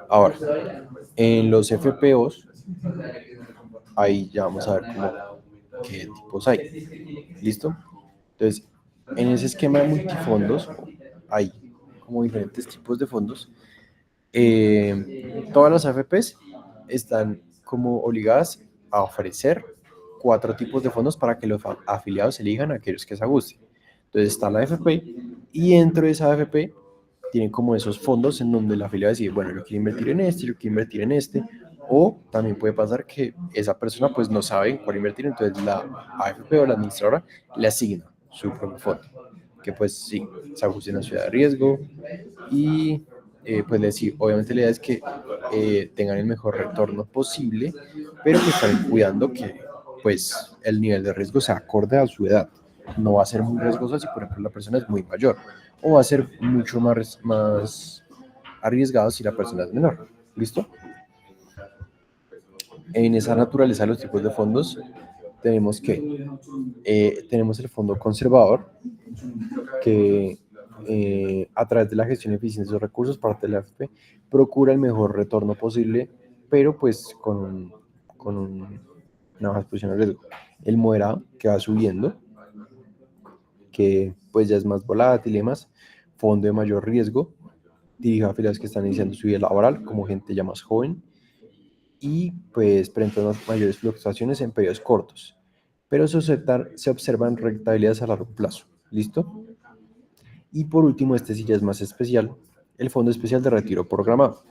Ahora, en los FPOs, ahí ya vamos a ver qué tipos hay. ¿Listo? Entonces, en ese esquema de multifondos hay como diferentes tipos de fondos. Todas las AFPs están como obligadas a ofrecer 4 tipos de fondos para que los afiliados elijan a aquellos que se ajusten. Entonces está la AFP, y dentro de esa AFP tienen como esos fondos en donde la afiliado decide, bueno, yo quiero invertir en este, yo quiero invertir en este, o también puede pasar que esa persona pues no sabe en cuál invertir, entonces la AFP o la administradora le asigna su propio fondo, que pues sí, se ajuste en la ciudad de riesgo, y pues obviamente la idea es que tengan el mejor retorno posible, pero que están cuidando que pues el nivel de riesgo sea acorde a su edad. No va a ser muy riesgoso si, por ejemplo, la persona es muy mayor, o va a ser mucho más arriesgado si la persona es menor. ¿Listo? En esa naturaleza de los tipos de fondos tenemos tenemos el fondo conservador, que a través de la gestión eficiente de los recursos, parte de la AFP, procura el mejor retorno posible, pero pues una baja exposición al riesgo. El moderado, que va subiendo, que pues ya es más volátil y demás. Fondo de mayor riesgo, dirige a afiliados que están iniciando su vida laboral, como gente ya más joven, y pues presenta unas mayores fluctuaciones en periodos cortos, pero se observan rentabilidades a largo plazo. ¿Listo? Y por último, este sí ya es más especial, el Fondo Especial de Retiro Programado.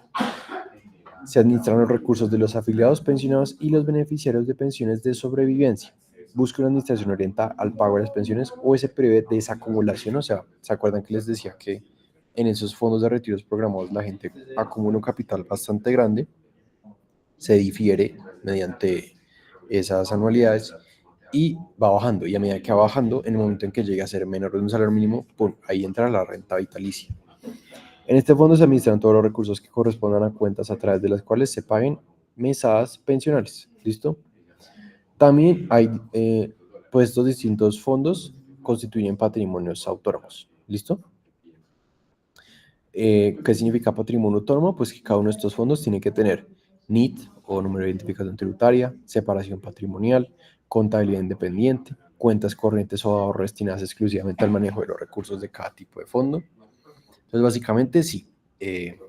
Se administran los recursos de los afiliados pensionados y los beneficiarios de pensiones de sobrevivencia. Busca una administración orientada al pago de las pensiones o ese prevé desacumulación. O sea, ¿se acuerdan que les decía que en esos fondos de retiros programados la gente acumula un capital bastante grande? Se difiere mediante esas anualidades y va bajando, y a medida que va bajando, en el momento en que llegue a ser menor de un salario mínimo, ¡pum!, ahí entra la renta vitalicia. En este fondo se administran todos los recursos que correspondan a cuentas a través de las cuales se paguen mesadas pensionales. ¿Listo? También hay, pues estos distintos fondos constituyen patrimonios autónomos. ¿Listo? ¿Qué significa patrimonio autónomo? Pues que cada uno de estos fondos tiene que tener NIT o número de identificación tributaria, separación patrimonial, contabilidad independiente, cuentas corrientes o ahorros destinadas exclusivamente al manejo de los recursos de cada tipo de fondo. Entonces, básicamente, sí, eso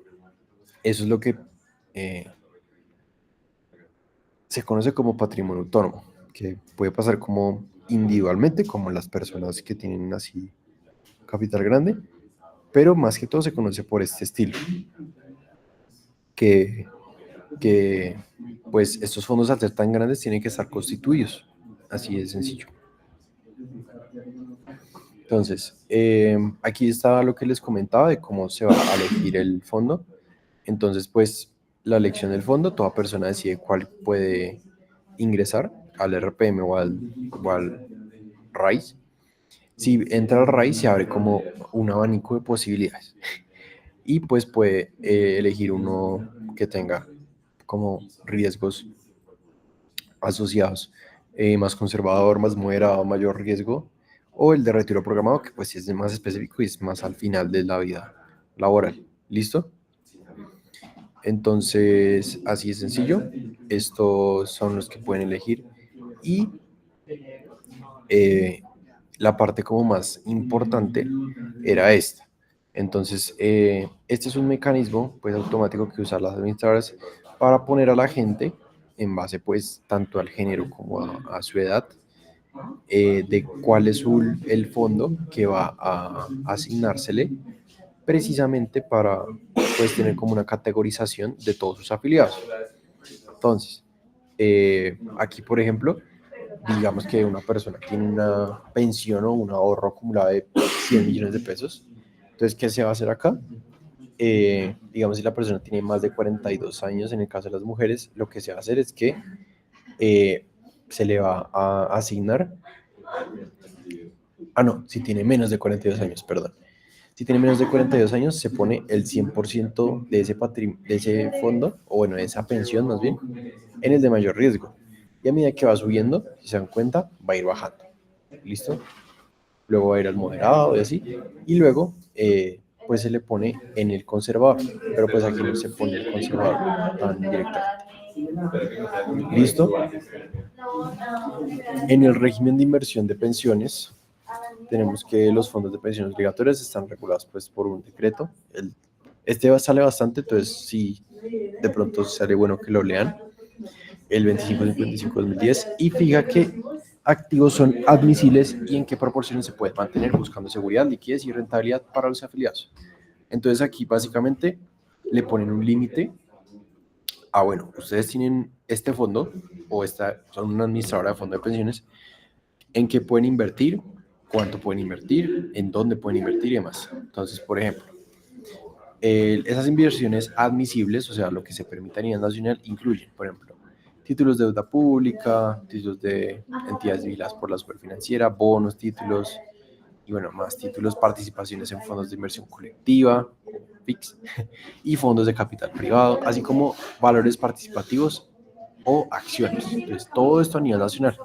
es lo que se conoce como patrimonio autónomo, que puede pasar como individualmente, como las personas que tienen así capital grande, pero más que todo se conoce por este estilo, que, que pues estos fondos, al ser tan grandes, tienen que estar constituidos, así de sencillo. Entonces, aquí está lo que les comentaba de cómo se va a elegir el fondo. Entonces, pues, la elección del fondo, toda persona decide cuál puede ingresar al RPM o al RAIS. Si entra al RAIS, se abre como un abanico de posibilidades. y pues puede elegir uno que tenga como riesgos asociados, más conservador, más moderado, mayor riesgo, o el de retiro programado, que pues sí es más específico y es más al final de la vida laboral. ¿Listo? Entonces, así es sencillo. Estos son los que pueden elegir. Y eh, la parte como más importante era esta. Entonces, este es un mecanismo pues automático que usan las administradoras para poner a la gente en base pues tanto al género como a su edad, de cuál es el fondo que va a asignársele precisamente para pues tener como una categorización de todos sus afiliados. Entonces, aquí por ejemplo, digamos que una persona tiene una pensión o un ahorro acumulado de 100 millones de pesos. Entonces, ¿qué se va a hacer acá? Digamos, si la persona tiene más de 42 años, en el caso de las mujeres, lo que se va a hacer es que se le va a asignar, no, si tiene menos de 42 años, perdón. Si tiene menos de 42 años, se pone el 100% de de ese fondo, o bueno, de esa pensión más bien, en el de mayor riesgo. Y a medida que va subiendo, si se dan cuenta, va a ir bajando. ¿Listo? Luego va a ir al moderado y así. Y luego, pues se le pone en el conservador. Pero pues aquí no se pone el conservador tan directamente. ¿Listo? En el régimen de inversión de pensiones, tenemos que los fondos de pensiones obligatorias están regulados pues por un decreto. Este sale bastante, entonces sí, de pronto sale bueno que lo lean. El 2555-2010, y fija que activos son admisibles y en qué proporciones se puede mantener buscando seguridad, liquidez y rentabilidad para los afiliados. Entonces aquí básicamente le ponen un límite bueno, ustedes tienen este fondo o son una administradora de fondo de pensiones, en qué pueden invertir, cuánto pueden invertir, en dónde pueden invertir y demás. Entonces, por ejemplo, esas inversiones admisibles, o sea, lo que se permite a nivel nacional, incluyen, por ejemplo, títulos de deuda pública, títulos de entidades vigiladas por la superfinanciera, bonos, títulos, y bueno, más títulos, participaciones en fondos de inversión colectiva, FIX, y fondos de capital privado, así como valores participativos o acciones. Entonces, todo esto a nivel nacional,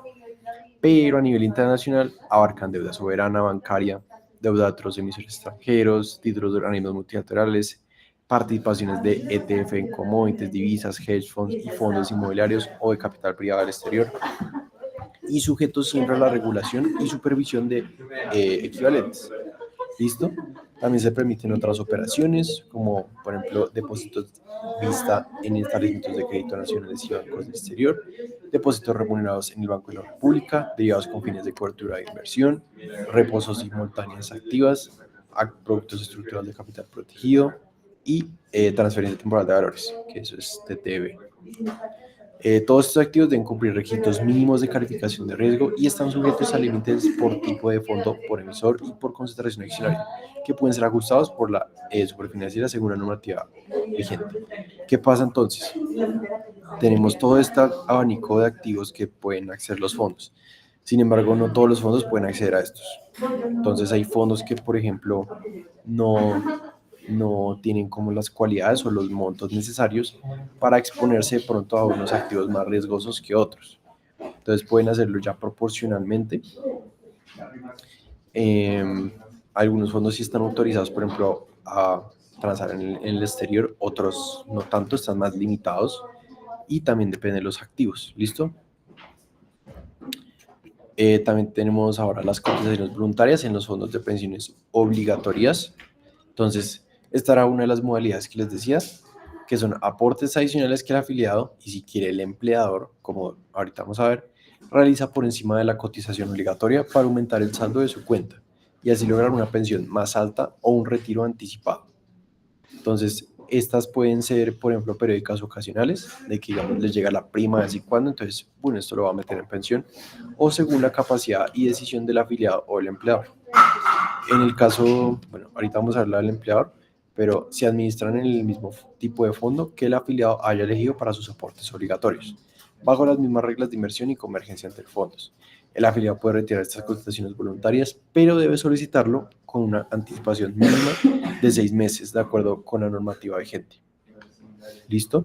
pero a nivel internacional abarcan deuda soberana, bancaria, deuda de otros emisores extranjeros, títulos de organismos multilaterales, participaciones de ETF en commodities, divisas, hedge funds y fondos inmobiliarios o de capital privado del exterior, y sujetos siempre a la regulación y supervisión de equivalentes. ¿Listo? También se permiten otras operaciones, como por ejemplo depósitos vista en establecimientos de crédito nacionales y bancos del exterior, depósitos remunerados en el Banco de la República, derivados con fines de cobertura de inversión, reposos simultáneas activas, productos estructurales de capital protegido y transferencia temporal de valores, que eso es TTV. Todos estos activos deben cumplir requisitos mínimos de calificación de riesgo y están sujetos a límites por tipo de fondo, por emisor y por concentración accionaria, que pueden ser ajustados por la superfinanciera según la normativa vigente. ¿Qué pasa entonces? Tenemos todo este abanico de activos que pueden acceder los fondos. Sin embargo, no todos los fondos pueden acceder a estos. Entonces hay fondos que, por ejemplo, no tienen como las cualidades o los montos necesarios para exponerse de pronto a unos activos más riesgosos que otros. Entonces pueden hacerlo ya proporcionalmente. Algunos fondos sí están autorizados, por ejemplo, a transar en el exterior, otros no tanto, están más limitados y también depende de los activos. ¿Listo? También tenemos ahora las cotizaciones voluntarias en los fondos de pensiones obligatorias. Entonces, esta era una de las modalidades que les decía, que son aportes adicionales que el afiliado, y si quiere el empleador, como ahorita vamos a ver, realiza por encima de la cotización obligatoria para aumentar el saldo de su cuenta y así lograr una pensión más alta o un retiro anticipado. Entonces, estas pueden ser, por ejemplo, periódicas ocasionales, de que digamos les llega la prima de vez en cuando, entonces, bueno, esto lo va a meter en pensión, o según la capacidad y decisión del afiliado o el empleador. En el caso, bueno, ahorita vamos a hablar del empleador, pero se administran en el mismo tipo de fondo que el afiliado haya elegido para sus aportes obligatorios, bajo las mismas reglas de inversión y convergencia entre fondos. El afiliado puede retirar estas cotizaciones voluntarias, pero debe solicitarlo con una anticipación mínima de 6 meses, de acuerdo con la normativa vigente. ¿Listo?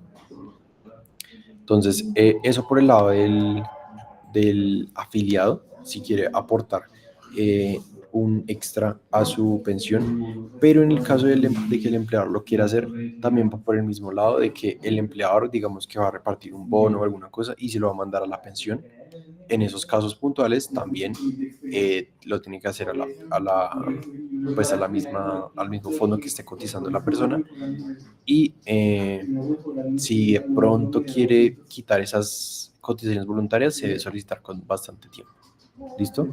Entonces, eso por el lado del afiliado, si quiere aportar un extra a su pensión, pero en el caso de que el empleador lo quiera hacer, también va por el mismo lado de que el empleador, digamos que va a repartir un bono o alguna cosa y se lo va a mandar a la pensión. En esos casos puntuales también lo tiene que hacer pues al mismo fondo que esté cotizando la persona. Y si de pronto quiere quitar esas cotizaciones voluntarias, se debe solicitar con bastante tiempo. ¿Listo?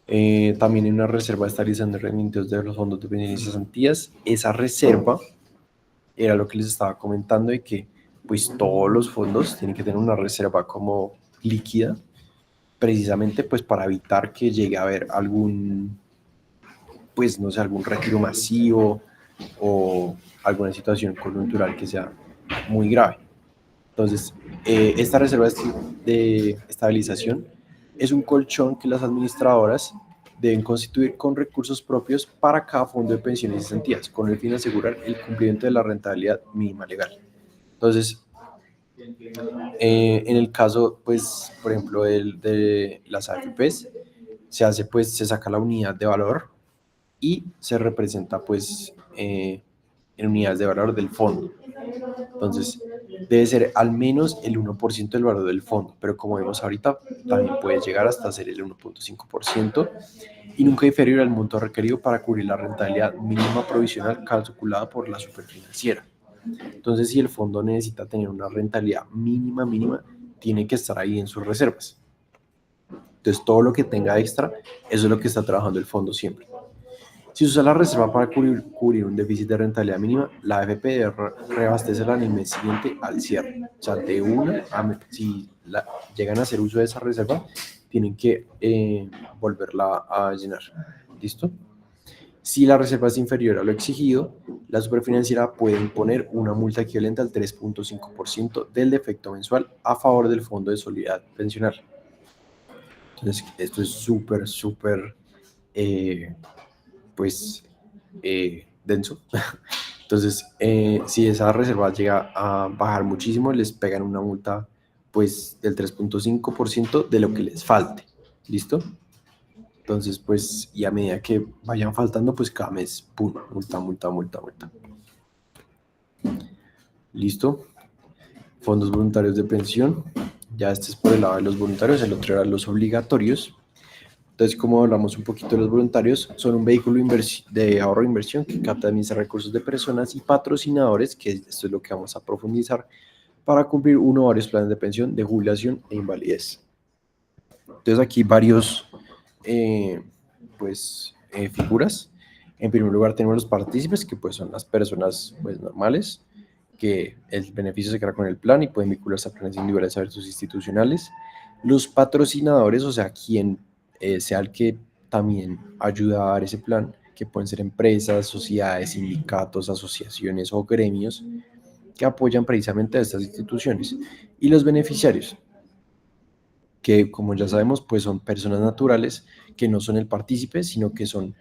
También hay una reserva de estabilización de rendimientos de los fondos de pensiones y cesantías. Esa reserva era lo que les estaba comentando, de que pues todos los fondos tienen que tener una reserva como líquida, precisamente pues para evitar que llegue a haber algún, pues no sé, algún retiro masivo o alguna situación coyuntural que sea muy grave. Entonces, esta reserva de estabilización es un colchón que las administradoras deben constituir con recursos propios para cada fondo de pensiones y cesantías, con el fin de asegurar el cumplimiento de la rentabilidad mínima legal. Entonces, en el caso, pues, por ejemplo, de las AFPs, se saca la unidad de valor y se representa, pues, en unidades de valor del fondo. Entonces, debe ser al menos el 1% del valor del fondo, pero como vemos ahorita, también puede llegar hasta ser el 1.5% y nunca inferior al monto requerido para cubrir la rentabilidad mínima provisional calculada por la superfinanciera. Entonces, si el fondo necesita tener una rentabilidad mínima, tiene que estar ahí en sus reservas. Entonces, todo lo que tenga extra, eso es lo que está trabajando el fondo siempre. Si usa la reserva para cubrir un déficit de rentabilidad mínima, la AFP debe reabastecerla en el mes siguiente al cierre. O sea, si llegan a hacer uso de esa reserva, tienen que volverla a llenar. ¿Listo? Si la reserva es inferior a lo exigido, la superfinanciera puede imponer una multa equivalente al 3.5% del defecto mensual a favor del Fondo de Solidaridad Pensional. Entonces, esto es súper, pues, denso. Entonces, si esa reserva llega a bajar muchísimo, les pegan una multa, pues, del 3.5% de lo que les falte. ¿Listo? Entonces, pues, y a medida que vayan faltando, pues cada mes, pum, multa. ¿Listo? Fondos voluntarios de pensión. Ya este es por el lado de los voluntarios, el otro era los obligatorios. Entonces, como hablamos un poquito de los voluntarios, son un vehículo de ahorro e inversión que capta y administra recursos de personas y patrocinadores, que esto es lo que vamos a profundizar, para cumplir uno o varios planes de pensión, de jubilación e invalidez. Entonces, aquí varios figuras. En primer lugar tenemos los partícipes, que pues son las personas pues normales, que el beneficio se crea con el plan y pueden vincularse a planes individuales versus institucionales. Los patrocinadores, o sea, quien sea el que también ayuda a dar ese plan, que pueden ser empresas, sociedades, sindicatos, asociaciones o gremios que apoyan precisamente a estas instituciones. Y los beneficiarios, que como ya sabemos, pues son personas naturales que no son el partícipe, sino que son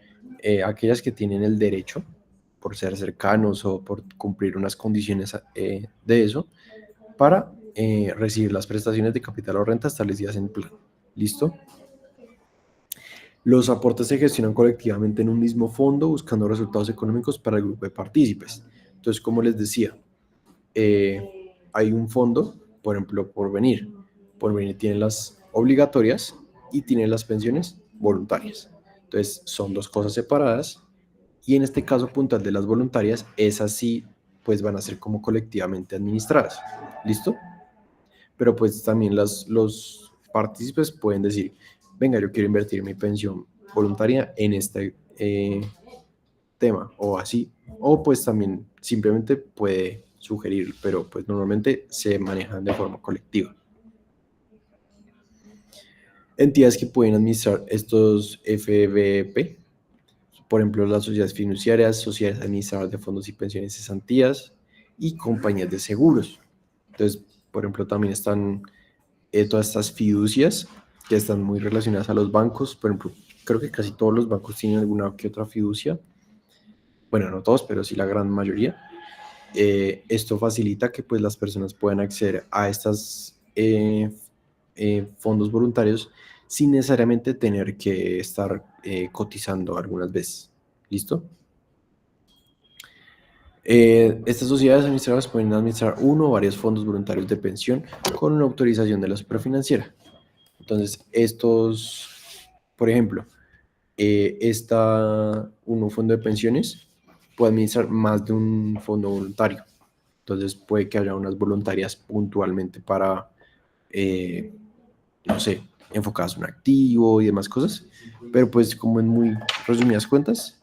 aquellas que tienen el derecho, por ser cercanos o por cumplir unas condiciones de eso, para recibir las prestaciones de capital o renta establecidas en el plan. ¿Listo? Los aportes se gestionan colectivamente en un mismo fondo, buscando resultados económicos para el grupo de partícipes. Entonces, como les decía, hay un fondo, por ejemplo, Porvenir. Porvenir tiene las obligatorias y tiene las pensiones voluntarias. Entonces, son dos cosas separadas. Y en este caso puntual de las voluntarias, esas sí, pues van a ser como colectivamente administradas. ¿Listo? Pero pues también los partícipes pueden decir, venga, yo quiero invertir mi pensión voluntaria en este tema o así. O pues también simplemente puede sugerir, pero pues normalmente se manejan de forma colectiva. Entidades que pueden administrar estos FBP, por ejemplo, las sociedades fiduciarias, sociedades administradoras de fondos y pensiones y cesantías y compañías de seguros. Entonces, por ejemplo, también están todas estas fiducias que están muy relacionadas a los bancos. Por ejemplo, creo que casi todos los bancos tienen alguna que otra fiducia. Bueno, no todos, pero sí la gran mayoría. Esto facilita que pues las personas puedan acceder a estos fondos voluntarios sin necesariamente tener que estar cotizando algunas veces. ¿Listo? Estas sociedades administradoras pueden administrar uno o varios fondos voluntarios de pensión con una autorización de la superfinanciera. Entonces, por ejemplo, un fondo de pensiones puede administrar más de un fondo voluntario. Entonces, puede que haya unas voluntarias puntualmente para, no sé, enfocadas en un activo y demás cosas. Pero pues, como en muy resumidas cuentas,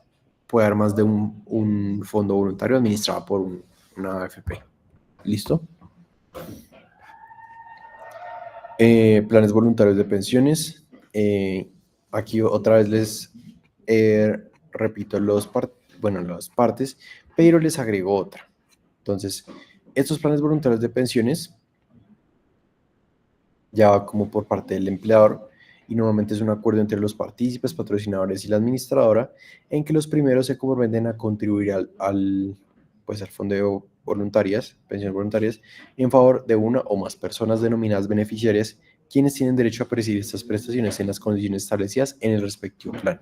puede haber más de un fondo voluntario administrado por una AFP. ¿Listo? Planes voluntarios de pensiones. Aquí otra vez les repito las partes, pero les agrego otra. Entonces, estos planes voluntarios de pensiones ya va como por parte del empleador y normalmente es un acuerdo entre los partícipes, patrocinadores y la administradora en que los primeros se comprometen a contribuir al fondo de pensiones voluntarias, en favor de una o más personas denominadas beneficiarias, quienes tienen derecho a percibir estas prestaciones en las condiciones establecidas en el respectivo plan.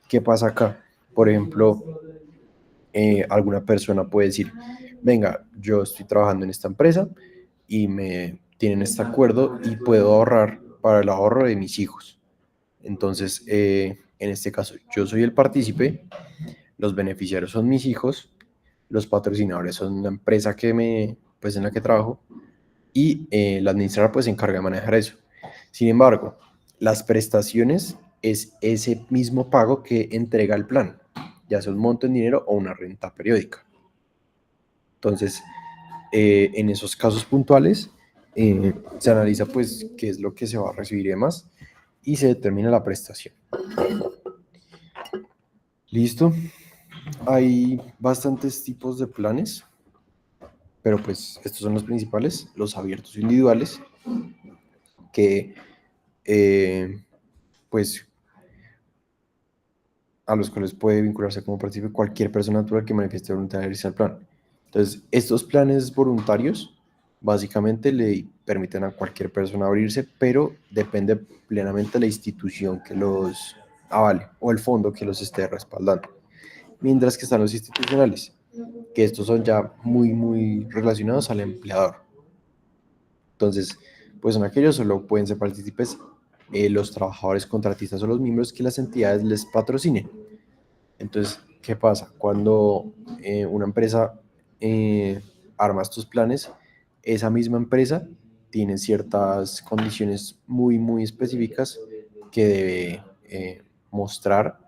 ¿Qué pasa acá? Por ejemplo, alguna persona puede decir, venga, yo estoy trabajando en esta empresa y me tienen este acuerdo y puedo ahorrar para el ahorro de mis hijos. Entonces, en este caso, yo soy el partícipe, los beneficiarios son mis hijos, los patrocinadores son la empresa pues, en la que trabajo y la administradora pues se encarga de manejar eso. Sin embargo, las prestaciones es ese mismo pago que entrega el plan, ya sea un monto en dinero o una renta periódica. Entonces, en esos casos puntuales, se analiza pues qué es lo que se va a recibir y demás, y se determina la prestación. ¿Listo? Hay bastantes tipos de planes, pero pues estos son los principales, los abiertos individuales, que pues a los cuales puede vincularse como partícipe cualquier persona natural que manifieste voluntad de adherirse al plan. Entonces, estos planes voluntarios básicamente le permiten a cualquier persona abrirse, pero depende plenamente de la institución que los avale o el fondo que los esté respaldando. Mientras que están los institucionales, que estos son ya muy, muy relacionados al empleador. Entonces, pues son aquellos, solo pueden ser partícipes los trabajadores contratistas o los miembros que las entidades les patrocinen. Entonces, ¿qué pasa? Cuando una empresa arma estos planes, esa misma empresa tiene ciertas condiciones muy, muy específicas que debe mostrar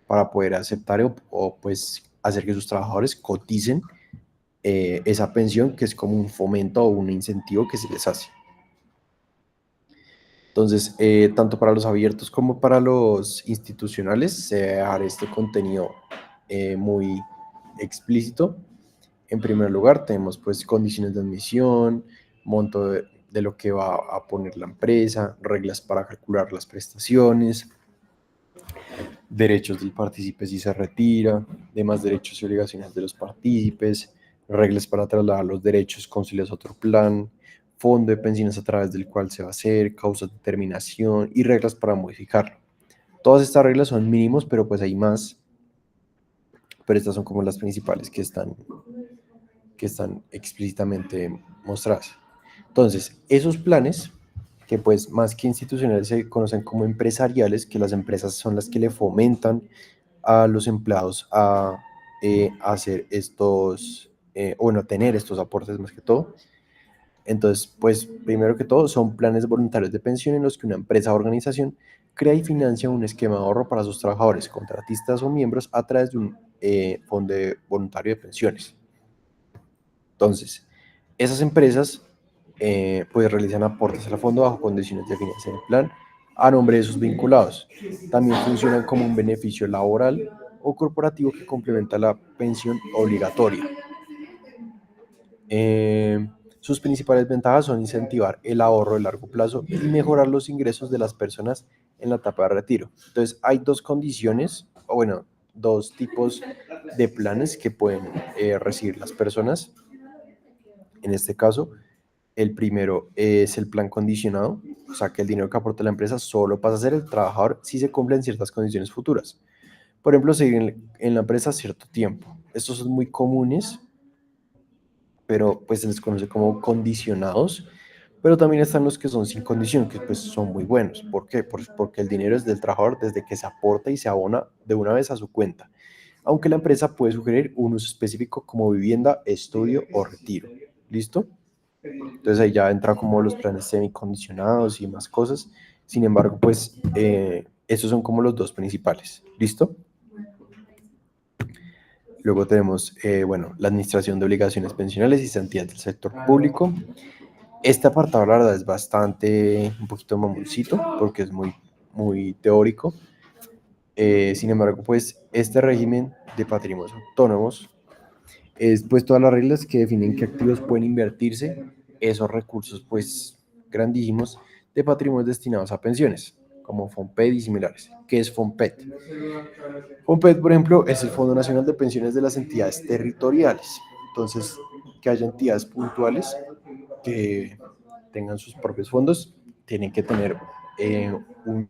para poder aceptar o pues hacer que sus trabajadores coticen esa pensión, que es como un fomento o un incentivo que se les hace. Entonces, tanto para los abiertos como para los institucionales, se debe dejar este contenido muy explícito. En primer lugar, tenemos pues condiciones de admisión, monto de lo que va a poner la empresa, reglas para calcular las prestaciones, derechos del partícipe si se retira, demás derechos y obligaciones de los partícipes, reglas para trasladar los derechos conciliados a otro plan, fondo de pensiones a través del cual se va a hacer, causas de terminación y reglas para modificarlo. Todas estas reglas son mínimos, pero pues hay más, pero estas son como las principales que están explícitamente mostradas. Entonces, esos planes, que pues más que institucionales se conocen como empresariales, que las empresas son las que le fomentan a los empleados a hacer tener estos aportes más que todo. Entonces, pues primero que todo son planes voluntarios de pensión en los que una empresa o organización crea y financia un esquema de ahorro para sus trabajadores, contratistas o miembros a través de un fondo voluntario de pensiones. Entonces, esas empresas pues realizan aportes al fondo bajo condiciones definidas en el plan a nombre de sus vinculados. También funcionan como un beneficio laboral o corporativo que complementa la pensión obligatoria. Sus principales ventajas son incentivar el ahorro de largo plazo y mejorar los ingresos de las personas en la etapa de retiro. Entonces, hay dos condiciones, o bueno, dos tipos de planes que pueden recibir las personas. En este caso, el primero es el plan condicionado, o sea que el dinero que aporta la empresa solo pasa a ser el trabajador si se cumplen ciertas condiciones futuras. Por ejemplo, seguir en la empresa cierto tiempo. Estos son muy comunes, pero pues se les conoce como condicionados. Pero también están los que son sin condición, que pues son muy buenos. ¿Por qué? Porque el dinero es del trabajador desde que se aporta y se abona de una vez a su cuenta. Aunque la empresa puede sugerir un uso específico como vivienda, estudio o retiro. ¿Listo? Entonces ahí ya entra como los planes semicondicionados y más cosas. Sin embargo, pues esos son como los dos principales. ¿Listo? Luego tenemos, bueno, la administración de obligaciones pensionales y cesantías del sector público. Este apartado, la verdad, es bastante, un poquito mamoncito, porque es muy teórico. Sin embargo, pues este régimen de patrimonios autónomos es pues todas las reglas que definen qué activos pueden invertirse esos recursos pues grandísimos de patrimonios destinados a pensiones, como FONPET y similares. ¿Qué es FONPET? FONPET, por ejemplo, es el Fondo Nacional de Pensiones de las entidades territoriales. Entonces, que haya entidades puntuales que tengan sus propios fondos, tienen que tener un...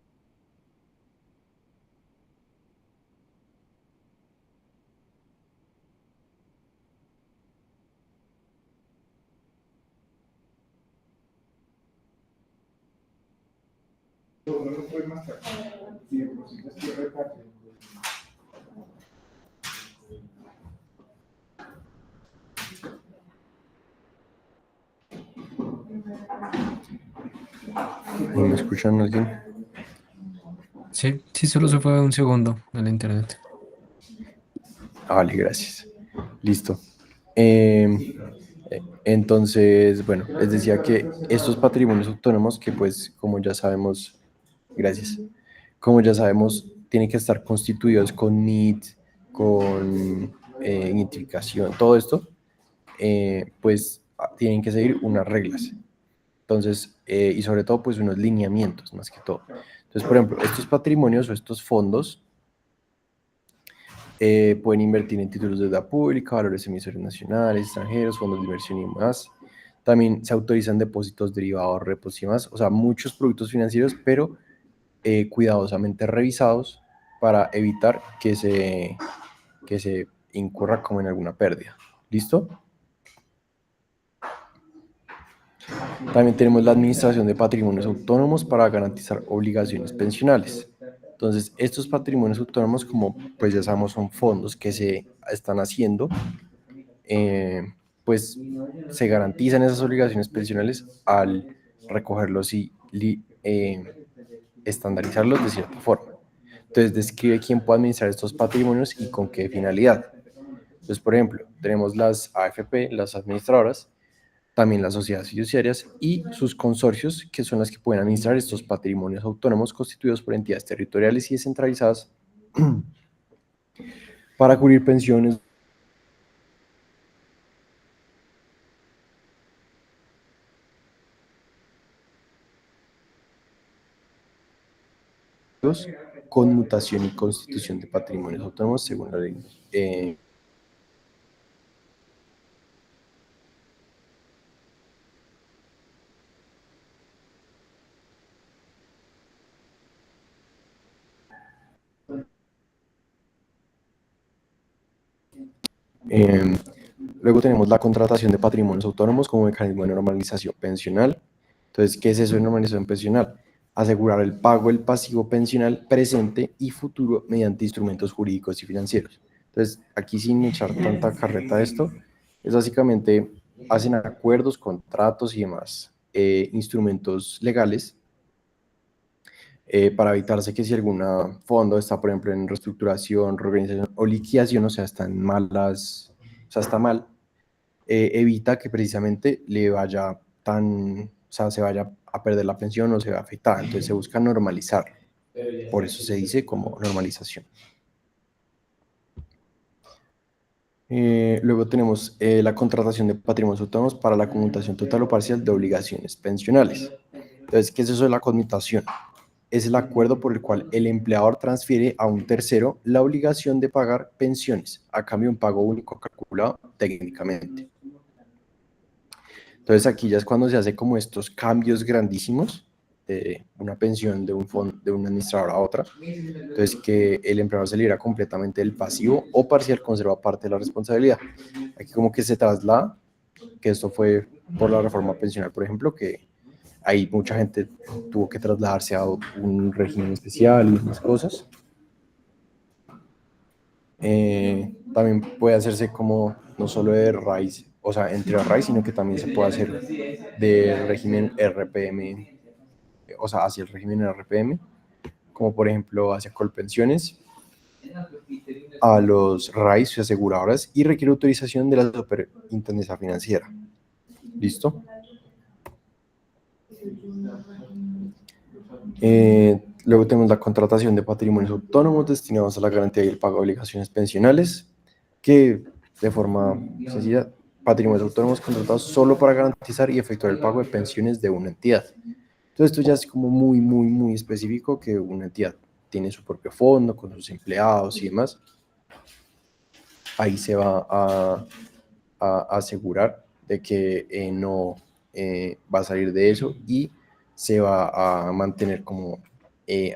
¿Me escuchan alguien? Sí, sí, solo se fue un segundo al internet. Vale, gracias. Listo. Entonces, bueno, les decía que estos patrimonios autónomos que pues como ya sabemos, gracias, como ya sabemos, tienen que estar constituidos con NIT, con identificación, todo esto, pues tienen que seguir unas reglas. Entonces, y sobre todo pues unos lineamientos más que todo. Entonces, por ejemplo, estos patrimonios o estos fondos pueden invertir en títulos de deuda pública, valores emisores nacionales, extranjeros, fondos de inversión y más. También se autorizan depósitos derivados, repos y más, o sea, muchos productos financieros, pero cuidadosamente revisados para evitar que se incurra como en alguna pérdida. ¿Listo? También tenemos la administración de patrimonios autónomos para garantizar obligaciones pensionales. Entonces, estos patrimonios autónomos, como pues ya sabemos, son fondos que se están haciendo, pues se garantizan esas obligaciones pensionales al recogerlos y estandarizarlos de cierta forma. Entonces, describe quién puede administrar estos patrimonios y con qué finalidad. Entonces, por ejemplo, tenemos las AFP, las administradoras, también las sociedades fiduciarias y sus consorcios, que son las que pueden administrar estos patrimonios autónomos constituidos por entidades territoriales y descentralizadas para cubrir pensiones con mutación y constitución de patrimonios autónomos según la ley. Eh, Luego tenemos la contratación de patrimonios autónomos como mecanismo de normalización pensional. Entonces, ¿qué es eso de normalización pensional? Asegurar el pago del pasivo pensional presente y futuro mediante instrumentos jurídicos y financieros. Entonces, aquí sin echar tanta carreta a esto, es básicamente hacen acuerdos, contratos y demás instrumentos legales para evitarse que si algún fondo está, por ejemplo, en reestructuración, reorganización o liquidación, o sea, está en malas, o sea, está mal, evita que precisamente le vaya tan, o sea, se vaya a perder la pensión o se va a afectar. Entonces se busca normalizar. Por eso se dice como normalización. Luego tenemos la contratación de patrimonios autónomos para la conmutación total o parcial de obligaciones pensionales. Entonces, ¿qué es eso de la conmutación? Es el acuerdo por el cual el empleador transfiere a un tercero la obligación de pagar pensiones a cambio de un pago único calculado técnicamente. Entonces, aquí ya es cuando se hace como estos cambios grandísimos de una pensión de un fondo, de un administrador a otra. Entonces, que el empleador se libera completamente del pasivo o parcial conserva parte de la responsabilidad. Aquí como que se traslada, que esto fue por la reforma pensional, por ejemplo, que ahí mucha gente tuvo que trasladarse a un régimen especial y más cosas. También puede hacerse como no solo de raíz, o sea, entre raíz, sino que también se puede hacer de régimen RPM, o sea, hacia el régimen RPM, como por ejemplo hacia Colpensiones, a los RAIs y aseguradoras, y requiere autorización de la Superintendencia Financiera. ¿Listo? Luego tenemos la contratación de patrimonios autónomos destinados a la garantía y el pago de obligaciones pensionales, que de forma sencilla, patrimonios autónomos contratados solo para garantizar y efectuar el pago de pensiones de una entidad. Entonces esto ya es como muy específico, que una entidad tiene su propio fondo con sus empleados y demás. Ahí se va a asegurar de que no va a salir de eso y se va a mantener como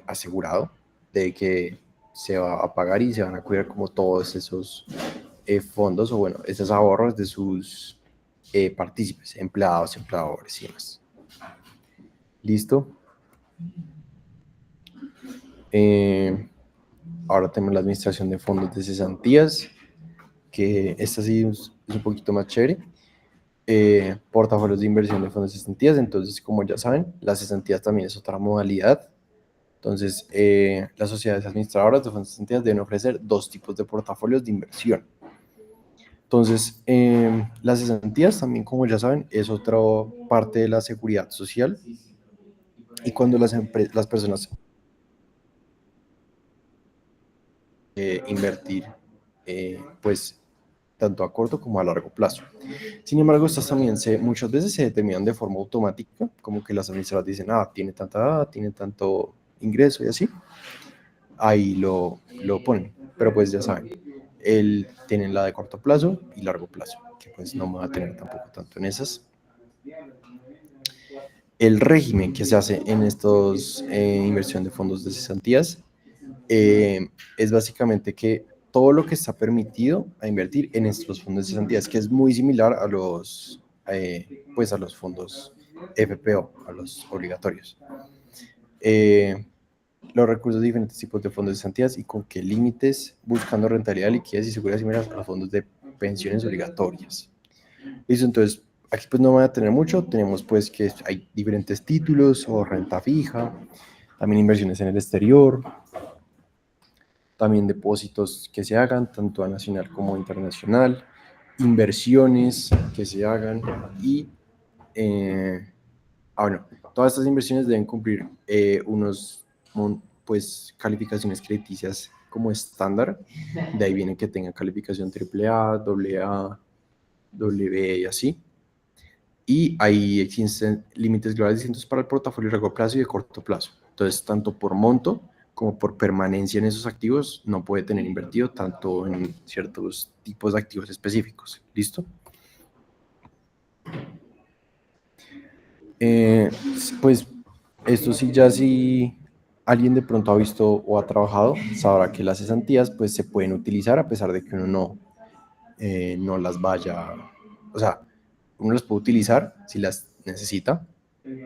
asegurado de que se va a pagar y se van a cuidar como todos esos fondos o bueno, esos ahorros de sus partícipes, empleados, empleadores y demás. ¿Listo? Ahora tenemos la administración de fondos de cesantías, que esta sí es un poquito más chévere. Portafolios de inversión de fondos de cesantías. Entonces, como ya saben, las cesantías también es otra modalidad. Entonces, las sociedades administradoras de fondos de cesantías deben ofrecer dos tipos de portafolios de inversión. Entonces, las cesantías también, como ya saben, es otra parte de la seguridad social. Y cuando las personas invertir, pues, tanto a corto como a largo plazo. Sin embargo, estas también muchas veces se determinan de forma automática, como que las administradoras dicen, tiene tanta edad, tiene tanto ingreso y así, ahí lo ponen. Pero pues ya saben, tienen la de corto plazo y largo plazo, que pues no me va a tener tampoco tanto en esas. El régimen que se hace en estos inversión de fondos de cesantías es básicamente que todo lo que está permitido a invertir en estos fondos de cesantías, que es muy similar a pues a los fondos FPO, a los obligatorios. Los recursos de diferentes tipos de fondos de cesantías y con qué límites, buscando rentabilidad, liquidez y seguridad similares a los fondos de pensiones obligatorias. Listo, entonces aquí pues no voy a tener mucho, tenemos pues que hay diferentes títulos o renta fija, también inversiones en el exterior, también depósitos que se hagan, tanto a nacional como internacional, inversiones que se hagan y, bueno, todas estas inversiones deben cumplir pues, calificaciones crediticias como estándar, de ahí viene que tengan calificación AAA, AA, W y así. Y ahí existen límites globales distintos para el portafolio de largo plazo y de corto plazo. Entonces, tanto por monto como por permanencia en esos activos, no puede tener invertido tanto en ciertos tipos de activos específicos. ¿Listo? Pues esto sí, ya si alguien de pronto ha visto o ha trabajado, sabrá que las cesantías pues se pueden utilizar a pesar de que uno no las vaya, o sea, uno las puede utilizar si las necesita,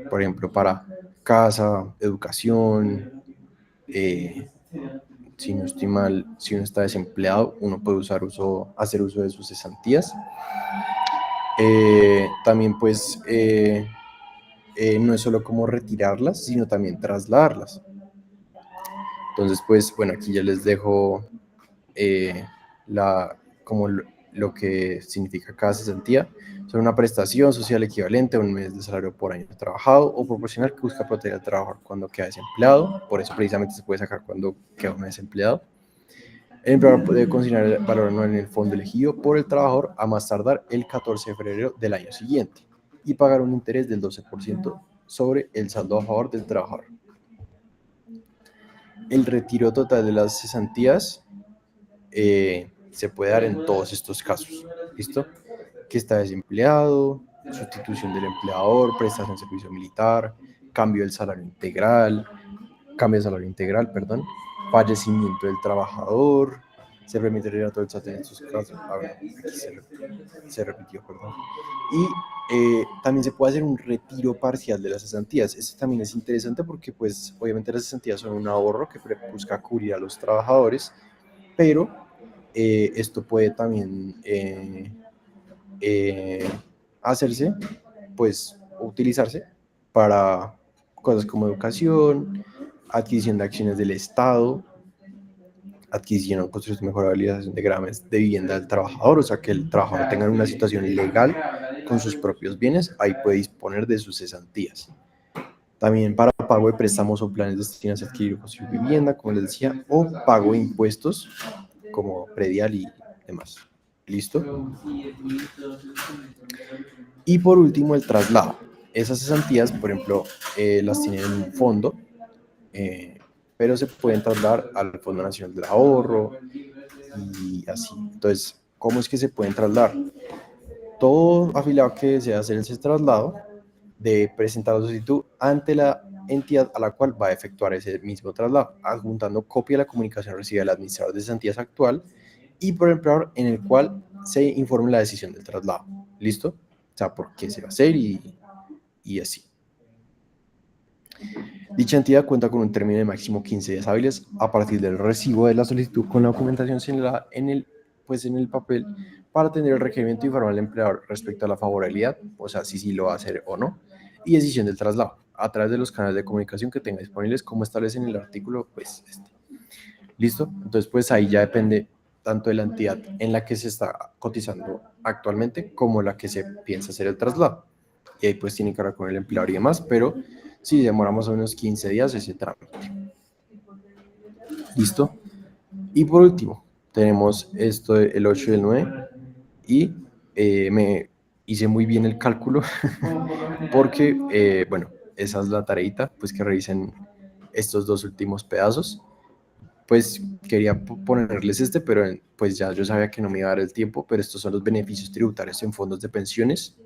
por ejemplo, para casa, educación, si no estoy mal, si uno está desempleado, uno puede hacer uso de sus cesantías. También pues no es solo como retirarlas, sino también trasladarlas. Entonces pues bueno, aquí ya les dejo como lo que significa cada cesantía. Son una prestación social equivalente a un mes de salario por año trabajado o proporcional que busca proteger al trabajador cuando queda desempleado. Por eso precisamente se puede sacar cuando queda uno desempleado. El empleador puede consignar el valor anual en el fondo elegido por el trabajador a más tardar el 14 de febrero del año siguiente y pagar un interés del 12% sobre el saldo a favor del trabajador. El retiro total de las cesantías se puede dar en todos estos casos. ¿Listo? Que está desempleado, sustitución del empleador, prestación de servicio militar, cambio de salario integral, fallecimiento del trabajador, se permite el todo el chat en estos casos. A ver, aquí se repitió, perdón. Y también se puede hacer un retiro parcial de las cesantías. Esto también es interesante porque, pues, obviamente las cesantías son un ahorro que busca cubrir a los trabajadores, pero esto puede también hacerse, pues, utilizarse para cosas como educación, adquisición de acciones del Estado, adquisición, construcción, mejorabilización de graves de vivienda del trabajador, o sea, que el trabajador tenga una situación legal con sus propios bienes, ahí puede disponer de sus cesantías. También para pago de préstamos o planes destinados a adquirir o construir vivienda, como les decía, o pago de impuestos, como predial y demás. ¿Listo? Y por último, el traslado. Esas cesantías, por ejemplo, las tienen en un fondo, pero se pueden trasladar al Fondo Nacional del Ahorro y así. Entonces, ¿cómo es que se pueden trasladar? Todo afiliado que desea hacer ese traslado debe presentar la solicitud ante la entidad a la cual va a efectuar ese mismo traslado, adjuntando copia de la comunicación recibida del administrador de cesantías actual y por el empleador en el cual se informe la decisión del traslado. ¿Listo? O sea, por qué se va a hacer y así. Dicha entidad cuenta con un término de máximo 15 días hábiles a partir del recibo de la solicitud con la documentación señalada en el papel para tener el requerimiento y informar al empleador respecto a la favorabilidad, o sea, si lo va a hacer o no, y decisión del traslado a través de los canales de comunicación que tenga disponibles, como establece en el artículo, pues, ¿Listo? Entonces, pues ahí ya depende tanto de la entidad en la que se está cotizando actualmente como la que se piensa hacer el traslado. Y ahí pues tiene que hablar con el empleador y demás, pero sí demora más o menos 15 días ese trámite. ¿Listo? Y por último, tenemos esto del 8 y el 9 y me hice muy bien el cálculo porque, bueno, esa es la tareita, pues que revisen estos dos últimos pedazos. Pues quería ponerles pero pues ya yo sabía que no me iba a dar el tiempo, pero estos son los beneficios tributarios en fondos de pensiones.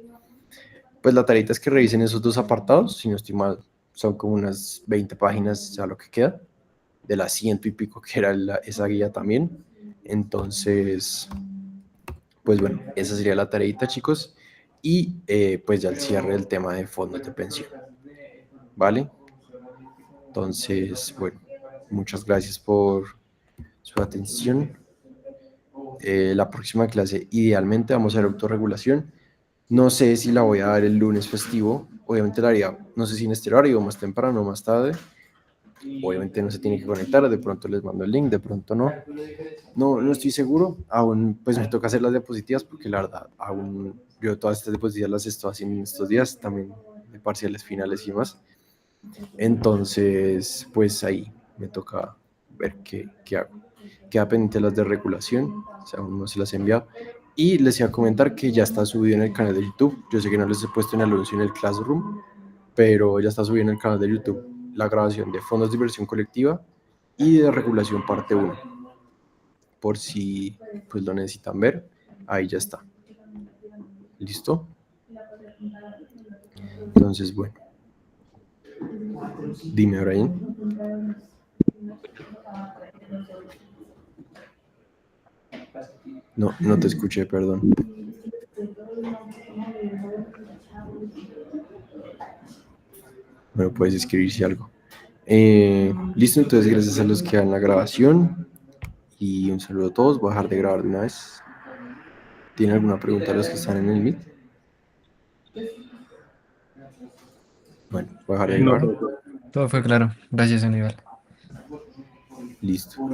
Pues la tarea es que revisen esos dos apartados, si no estoy mal, son como unas 20 páginas ya lo que queda, de las ciento y pico que era esa guía también. Entonces, pues bueno, esa sería la tareita, chicos, y pues ya el cierre del tema de fondos de pensión, ¿vale? Entonces, bueno, muchas gracias por su atención. La próxima clase, idealmente, vamos a ver autorregulación. No sé si la voy a dar el lunes festivo. Obviamente la haría, no sé si en este horario, más temprano o más tarde. Obviamente no se tiene que conectar, de pronto les mando el link, de pronto no. No estoy seguro. Aún pues me toca hacer las diapositivas porque la verdad, aún yo todas estas diapositivas las estoy haciendo en estos días, también de parciales finales y más. Entonces, pues ahí me toca ver qué hago. Queda pendiente las de regulación, o sea, aún no se las he enviado. Y les iba a comentar que ya está subido en el canal de YouTube. Yo sé que no les he puesto en anuncio en el Classroom, pero ya está subido en el canal de YouTube la grabación de fondos de inversión colectiva y de regulación parte 1. Por si pues lo necesitan ver, ahí ya está. ¿Listo? Entonces, bueno. Dime, Brian. No te escuché, perdón. Bueno, puedes escribir si algo. Listo, entonces gracias a los que dan la grabación y un saludo a todos. Voy a dejar de grabar de una vez. ¿Tienen alguna pregunta a los que están en el Meet? Bueno, voy a dejar de grabar. Todo fue claro. Gracias, Aníbal. Listo.